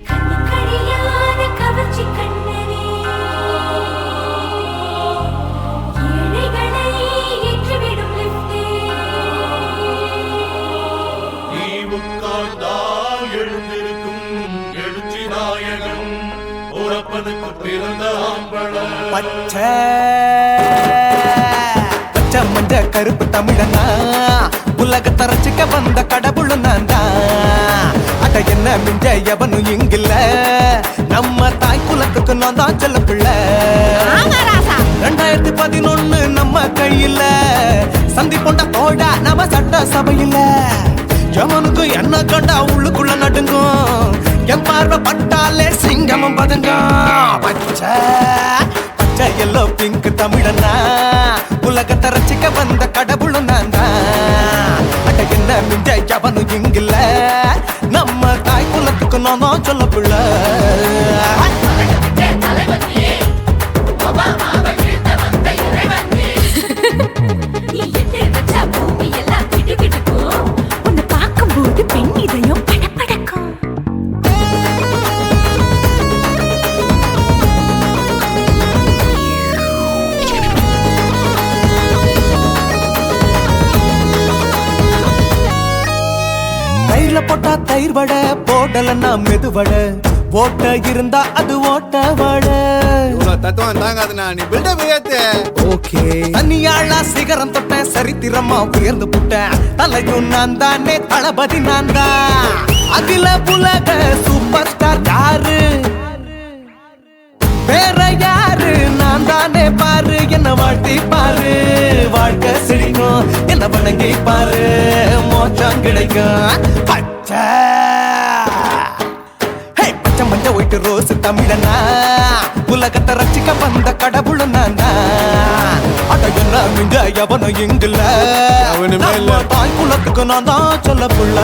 கண்ணுக்கடியான கவர்ச்சி கண்ணனே ஏழைகளை ஏற்றிவிடும் லிப்டே நீ உட்கார்ந்தால் எழுந்திருக்கும் எழுச்சி நாயகன் உறப்பனுக்கு பிறந்த ஆம்பளம் பச்சை பச்சை மஞ்ச கருப்பு தமிழனா உலகத்தை ரசிக்க வந்த கடவுள் நான் தான். அட என்ன மிஞ்ச எவனும் இங்கில்ல நம்ம தாய் குலத்துக்கு நான் தான் செல்ல பிள்ளை. 2011 நம்ம கையில சந்தி போண்ட தோடா நம்ம சட்ட சபையில எவனுக்கு என்ன கண்டா உள்ளுக்குள்ள நடுங்கும் என் பார்வை பட்டாலே சிங்கமும் பதுங்கும். பச்சை பச்சை எல்லோ பிங்க் தமிழனா உலகத்தை ரசிக்க வந்த கடவுளும் நான் தான். அட என்ன மிஞ்ச எவனும் இங்கில்ல நம்ம தாய் குலத்துக்கு நான் தான் சொல்ல பிள்ளை. நீ எண்ணெய் வச்சா பூமி எல்லாம் கிடுகிடுக்கும் உன்னை பார்க்கும்போது பெண் இதயம் படபடக்கும் தயிர்ல போட்டா தயிர் வடை போடலன்னா மெதுவடை ஓட்ட இருந்தா அது ஓட்ட வடை. தத்துவம் தாங்காதுண்ணா நீ பில்டப் ஏத்து. ஓகே தனியாளா சிகரம் தொட்டேன் சரித்திரமா உயர்ந்து புட்டேன் தலையும் நான் தானே தளபதி நான் தான். அகில உலக சூப்பர் ஸ்டார் யாரு வேற யாரு நான் தானே பாரு என்ன வாழ்த்தி பாரு வாழ்க்கை சிரிக்கும் என்ன வணங்கி பாரு மோச்சம் கிடைக்கும். பச்சை பச்சை மஞ்ச ஒயிட்டு ரோஸ் தமிழனா உலகத்தை ரசிக்க வந்த கடவுள் நான் தான். அட என்ன மிஞ்ச எவனும் இங்கில்ல அவனுமே இல்ல. நம்ம தாய் குலத்துக்கு நான் தான் சொல்ல புள்ள.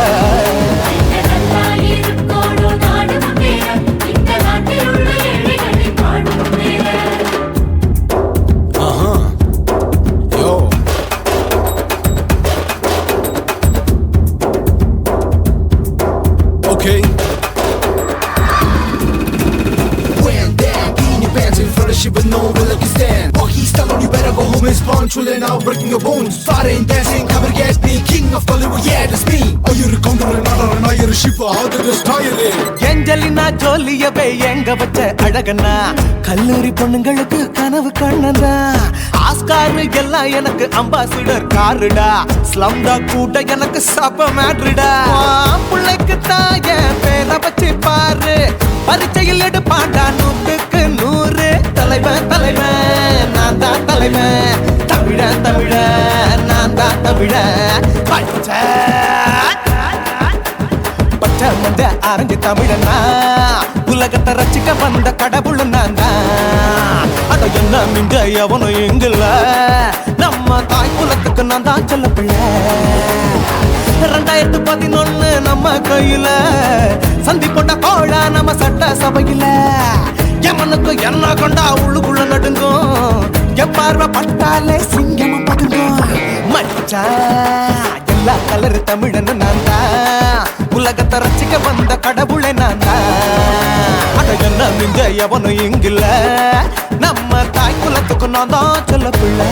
நல்லா இருக்கோடும் நாடு முன்னேற இந்த நாட்டில் உள்ள ஏழைகளை பாடு முன்னேற யோ okay She with no will like you stand. Oh, he's telling you better go home and spawn. Chilling out, breaking your bones. Fighting, dancing, come and get me. King of Bollywood, yeah, that's me. Oh, you're a condor and not you're a shipper. How did this tie it? Angelina ஜோலியவே எங்க வச்ச அழகனா கல்லூரி பொண்ணுங்களுக்கு கனவு கண்ணதா. Oscar எல்லாம் எனக்கு ambassador காருடா ஸ்லம்டா கூட எனக்கு சப்ப மேட்ருடா. பிள்ளைக்கு தாய பேரை வச்சு பாரு பரீட்சையில் எடுப்பாண்டா 100க்கு 100. தலைவன் தலைவன் நான் தான் தலைவன் தமிழன் தமிழன் நான் தான் தமிழன். பச்சை பச்சை மந்த ஆரஞ்சு தமிழனா உலகத்தை ரசிக்க வந்த கடவுள் நான் தான். அட என்ன மிஞ்ச எவனும் எங்கில்ல நம்ம தாய் குலத்துக்கு நான் தான் சொல்ல பிள்ளை. 2011 நம்ம கையில சந்தி போட்ட கோழா நம்ம சட்ட சபையில எவனுக்கு என்ன கொண்டா உள்ளுக்குள்ள நடுங்கும் என் பார்வை பட்டாலே சிங்கமும் பதுங்கும். மச்சா எல்லா கலர் தமிழன் நான் தான் உலகத்தை ரசிக்க வந்த கடவுளை நான் தான். அட என்ன மிஞ்ச எவனும் இங்கில்ல நம்ம தாய் குலத்துக்கு நான் தான் சொல்ல பிள்ளை.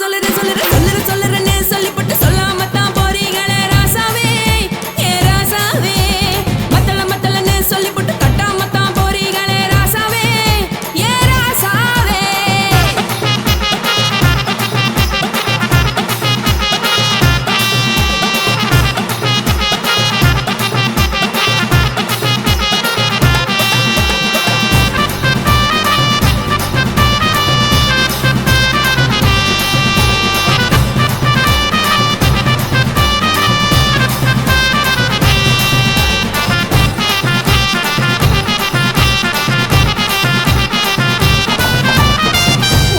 சொல்லுறேன்னு சொல்லிப்பட்டு சொல்லாமத்தான் போறீங்களே ராசாவே ஏ ராசாவே மத்தளன்னு சொல்லிப்பட்டு தட்டாமத்தான் போறீங்களே ராசாவே ஏ ராசாவே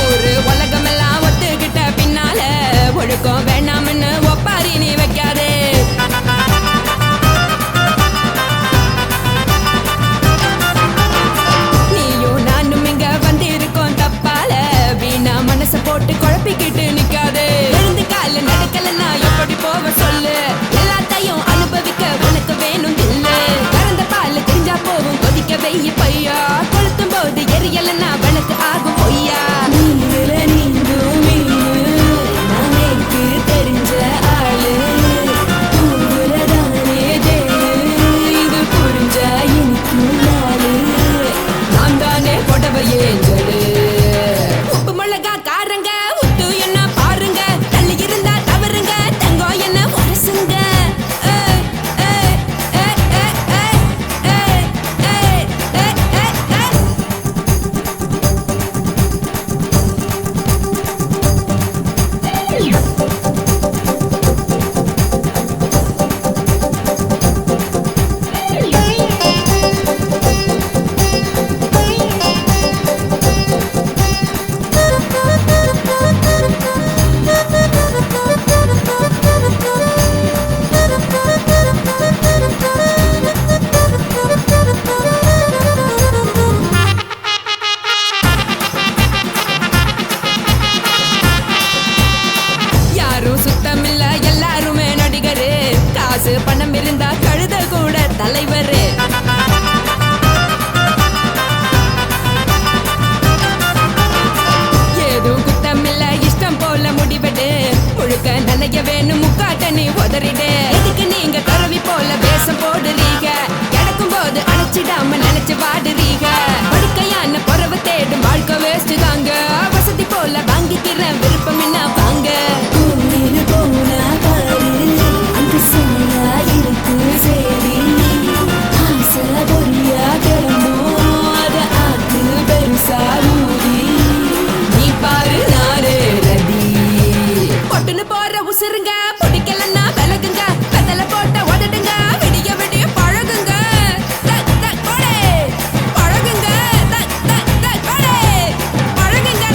ஒரு உலகமெல்லாம் ஒத்துக்கிட்ட பின்னால ஒழுக்கம் வேணாம்னு ஒப்பாரி நீ வைக்காதே நீயும் நானும் இங்க வந்திருக்கோம் தப்பால வீணா மனச போட்டு குழப்பிக்கிட்டு நிக்காதே எழுந்து கால நடக்கலன்னா எப்படி போவ சொல்லு எல்லாத்தையும் அனுபவிக்க உனக்கு வேணும் தில்லு கறந்த பால் தெரிஞ்சா போகும் கொதிக்க வெய்ய பையா கொளுத்தும் போது எரியலன்னா வழக்கு ஆகும் பொய்யா நீங்கள நீந்தும் மீனு நானேக்கு தெரிஞ்ச ஆளு தூங்குறதானே தேடு இது புரிஞ்சா எனக்கு நாளு நான் தானே புடவையே ஜடு உப்பு மிளகா காரங்க உத்து என்ன பாருங்க தள்ளி இருந்தா தவறுங்க தங்கம் என்ன உரசுங்க யாரும் சுத்தமில்ல எல்லாருமே நடிகரு காசு பணம் இருந்தா கழுத கூட தலைவரு ஏதும் குத்தமில்ல இஷ்டம் போல முடிவெடு முழுக்க நனைய வேணும் முக்காட்ட நீ உதறிடு எதுக்கு நீங்க கரவி போல வேஷம் போடுறீங்க கிடக்கும் போது அணைச்சிடாம நினைச்சு வாடுறீங்க படுக்கையான பொறவை தேடும் வாழ்க்கை வேஸ்ட் தாங்க வசதி போல வாங்கிக்கிறேன் விருப்பம் என்ன வாங்க போனா பாரு அந்த சமையா இருக்கு சரி ஆசை பொரியா கிளம்பும் அத ஆத்து பெருசா ஊதி நீ பாரு நாரே ரதி பொட்டுன்னு போற உசுருங்க பிடிக்கலன்னா விலகுங்க கதல போட்ட உதடுங்க விடிய விடிய பழகுங்க தக் தக் போடே பழகுங்க தக் தக் தக் போடே பழகுங்க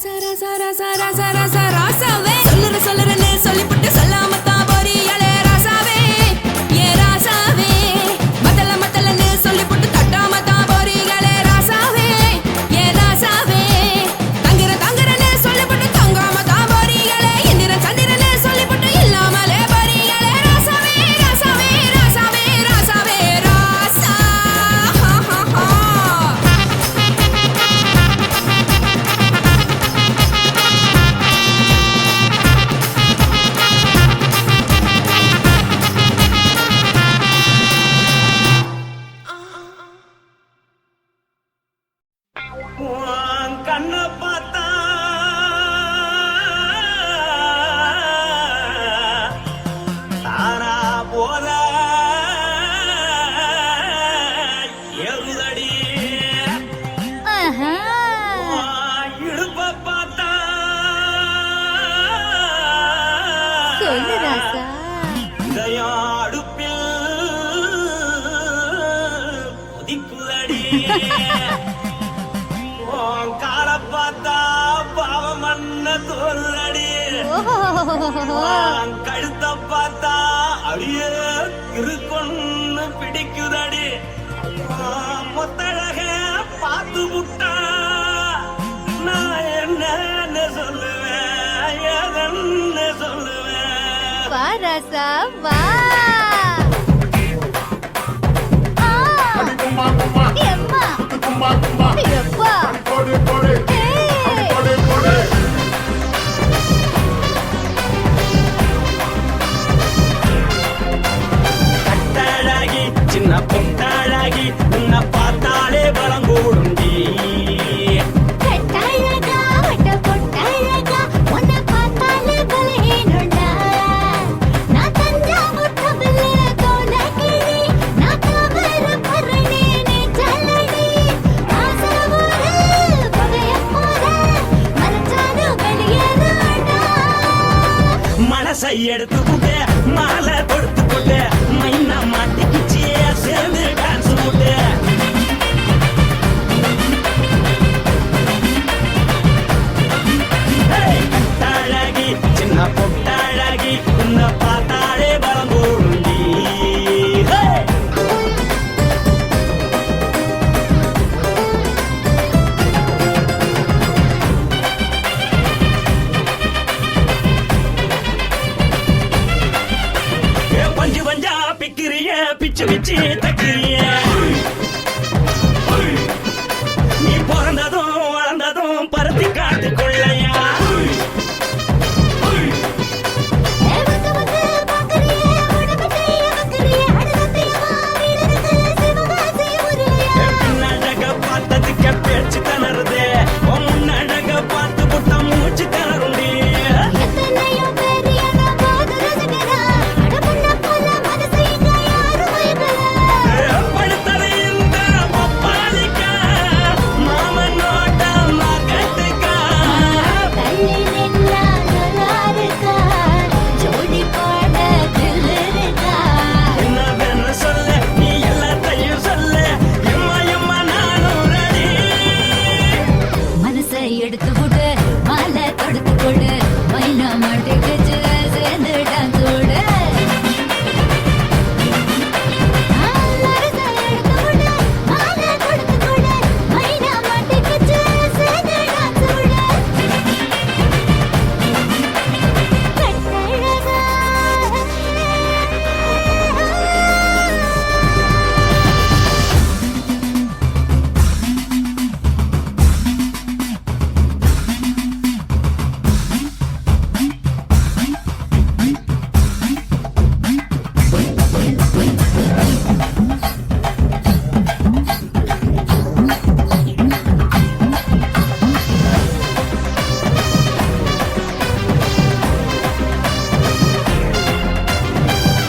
சர சர சர சர சர ராசாவே சொல்லுறேன்னு சொல்லிப்புட்டு சொல்லாமத்தான் போறியாளே ராசாவே ஏ ராசாவே மத்தளன்னு சொல்லிப்புட்டு தட்டாமத்தான் போறீங்களே ராசாவே ஏ ராசாவே தங்குறேன்னு சொல்லிப்புட்டு தங்காமத்தான் போறீங்களே இந்திரன் சந்திரன்னு சொல்லிப்புட்டு இல்லாமலே போறீங்களே ராசாவே ராசாவே ராசாவே ராசாவே ராசா உன் கண்ணை பார்த்தா தானா போல ஏறுதடி உன் இடுப்பை பார்த்தா சொல்லு ராசா இதயம் அடுப்பில் கொதிக்குதடி உன் காலை பார்த்தா பாவம் மண்ண தோல்றடி கழுத்த பார்த்தா அடியே இருக்குன்னு பிடிக்குதடி மொத்தழக பார்த்து புட்டா நான் என்ன சொல்லுவேன் எதன்னு சொல்லுவேன் வா ராசா வா எம்மா எப்பா எடுத்து புட்டு மாலை கொடுத்து போட்டு மைனா மாட்டிக்கிச்சு சேர்ந்து டான்ஸ் போட்டு கட்டாழகி சின்ன பொட்டாழகி உன்னை பார்த்தாலே பலம் போடுண்டி பஞ்சு பஞ்சா பிக்கிறிய பிச்சு பிச்சு தக்கிறிய நீ பிறந்ததும் வளர்ந்ததும் பருத்தி காட்டுக்குள்ளையா பின்னழக பார்த்ததுக்கு பேச்சு தளருது முன்னழக பார்த்து புட்ட மூச்சு தளருண்டி படுத்தது இந்த பப்பாளிக்கா மாமன் நோட்ட மகட்டுக்கா என்ன வேணும் சொல்ல நீ எல்லாத்தையும் சொல்ல எம்மா எம்மா நானும் ரெடி மனசை எடுத்து விடு மாலை தொடுத்து கொடு மைனா மாட்டுக்கு சேர்ந்து டான்ஸ் விடு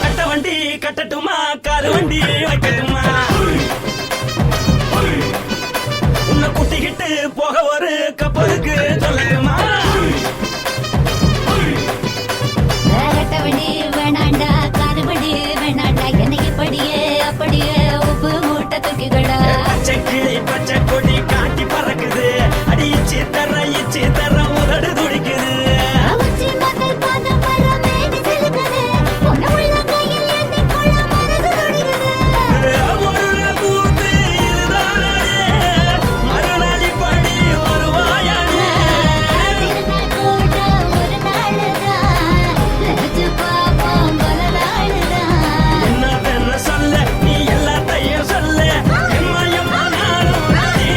கட்ட வண்டி கட்டட்டுமா காரு வண்டி வைக்கட்டுமா உன்னை கூட்டிக்கிட்டு போக ஒரு கப்பலுக்கு சொல்லட்டுமா வேகட்டவண்டி வேணாண்டா காதுபடி வேணாண்டா என்னைக்கு படியே அப்படியே உப்பு மூட்டை தூக்கிக்கடா பச்சை கிளி பச்சை கொடி காட்டி பறக்குது அடி இச்சி தர உதடு துடிக்குது அவச்சி மகள் பாதம் வர மேனி செலுக்குது பொண்ணு உள்ள கையில் ஏந்தி கொள்ள மனது துடிக்குது ஒரு நாள் கூத்து இதுதானே மறுநாளி படி வருவாயானே திருநாள் கூட ஒரு நாளுதான் நினைச்சு பாப்போம் பல நாளுதான் என்ன வேணும் சொல்ல நீ எல்லாத்தையும் சொல்ல எம்மா எம்மா நானும் ready.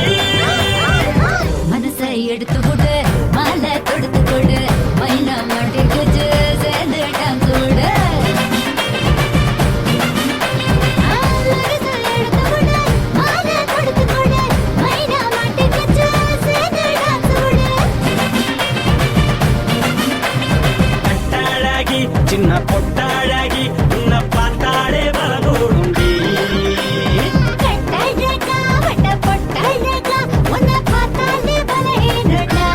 மனசை எடுத்து விடு மாலை தொடுத்து கொடு மைனா மாட்டுக்கு சேர்ந்து டான்ஸ் விடு மனசை எடுத்து விடு மாலை தொடுத்து கொடு மைனா மாட்டுக்கு சேர்ந்து டான்ஸ் விடு கட்டாழகி சின்ன பொட்டாழகி உன்னை பார்த்தாலே பலகூடுண்டி கட்டழகா வட்ட பொட்டழகா உன்னை பார்த்தாலே பலஹீனடா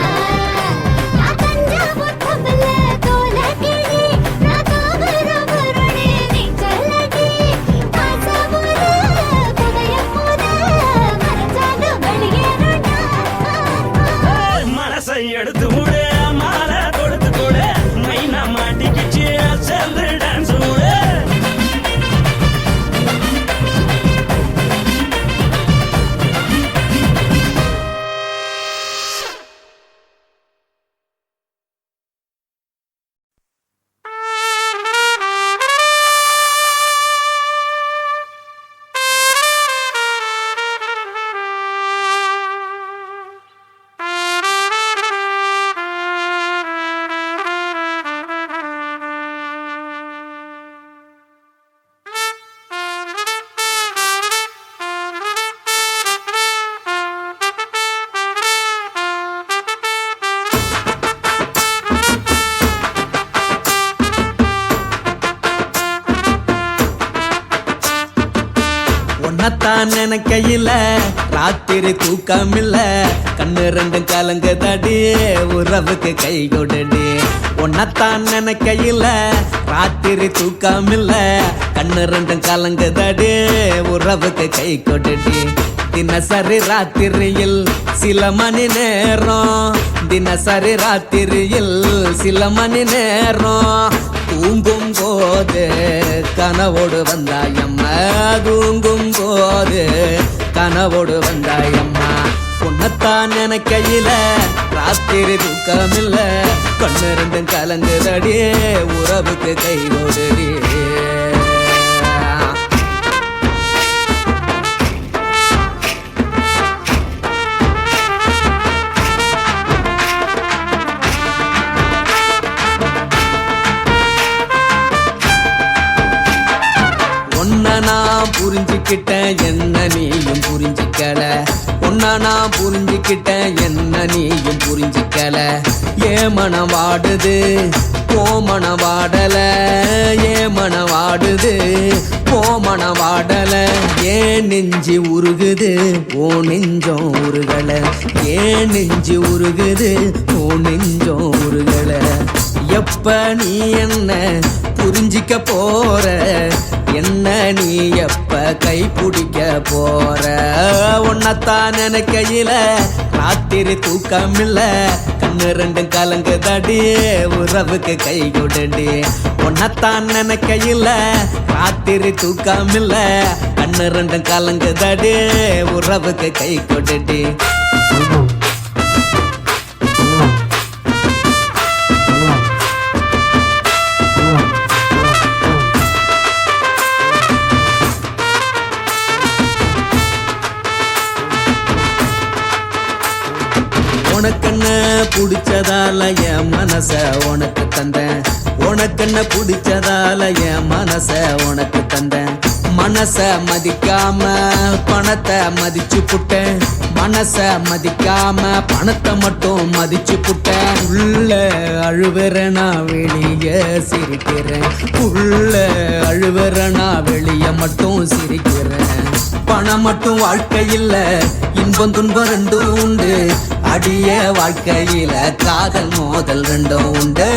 நான் தஞ்சாவூர் கம்பல தோல கிளி நான் தாமிரபரணி நீ சொல்லடி ஆசாவூர் புதைய போத மறைச்சாலும் வெளியேறடா மனசை எடுத்து விடு மாலை கொடுத்து கூட மைனா மாட்டிக்கிச்சு சேர்ந்துட உன்னத்தான் நினைக்கையில ராத்திரி தூக்கமில்ல கண்ணு ரெண்டும் கலங்குதடி உறவுக்கு கை கொடுடி உன்னத்தான் நினைக்கையில ராத்திரி தூக்கமில்ல கண்ணு ரெண்டும் கலங்குதடி உறவுக்கு கை கொடுடி தினசரி ராத்திரியில் சில மணி நேரம் தினசரி ராத்திரியில் சில மணி நேரம் தூங்கும் போது கனவோடு வந்தாயம்மா தூங்கும் போது கனவோடு வந்தாயம்மா உன்னத்தான் நினைக்கையில ராத்திரி தூக்கமில்ல கண்ணு ரெண்டும் கலங்குதடி உறவுக்கு கை கொடுடி நான் புரிஞ்சுக்கிட்டேன் என்ன நீயும் புரிஞ்சிக்கல உன்ன நான் புரிஞ்சுக்கிட்டேன் என்ன நீயும் புரிஞ்சிக்கல ஏன் மனம் வாடுது போ மனம் வாடல ஏன் மனம் வாடுது போ மனம் வாடல ஏன் நெஞ்சு உருகுது ஓ நெஞ்சம் உருகல ஏன் நெஞ்சு உருகுது ஓ நெஞ்சம் உருகல எப்ப நீ என்ன புரிஞ்சிக்க போற என்ன நீ எப்ப கை பிடிக்க போற உன்னத்தான் நினைக்கையில ராத்திரி தூக்கமில்ல கண்ணு ரெண்டும் கலங்குதடி உறவுக்கு கை கொடுடி உன்னத்தான் நினைக்கையில ராத்திரி தூக்கமில்ல கண்ணு ரெண்டும் கலங்குதடி உறவுக்கு கை கொடுடி உனக்கென்ன பிடிச்சதால என் மனச உனக்கு தந்தேன் உனக்கென்ன பிடிச்சதால என் மனச உனக்கு தந்தேன் மனச மதிக்காம பணத்தை மதிச்சு புட்டேன் மனச மதிக்காம பணத்தை மட்டும் மதிச்சு புட்டேன் உள்ள அழுவுற நான் வெளிய சிரிக்கிறேன் உள்ள அழுவுற நான் வெளிய மட்டும் சிரிக்கிறேன் பணம் மட்டும் வாழ்க்கையில் இன்பம் துன்பம் ரெண்டும் உண்டு அடிய வாழ்க்கையில காதல் மோதல் ரெண்டும் உண்டு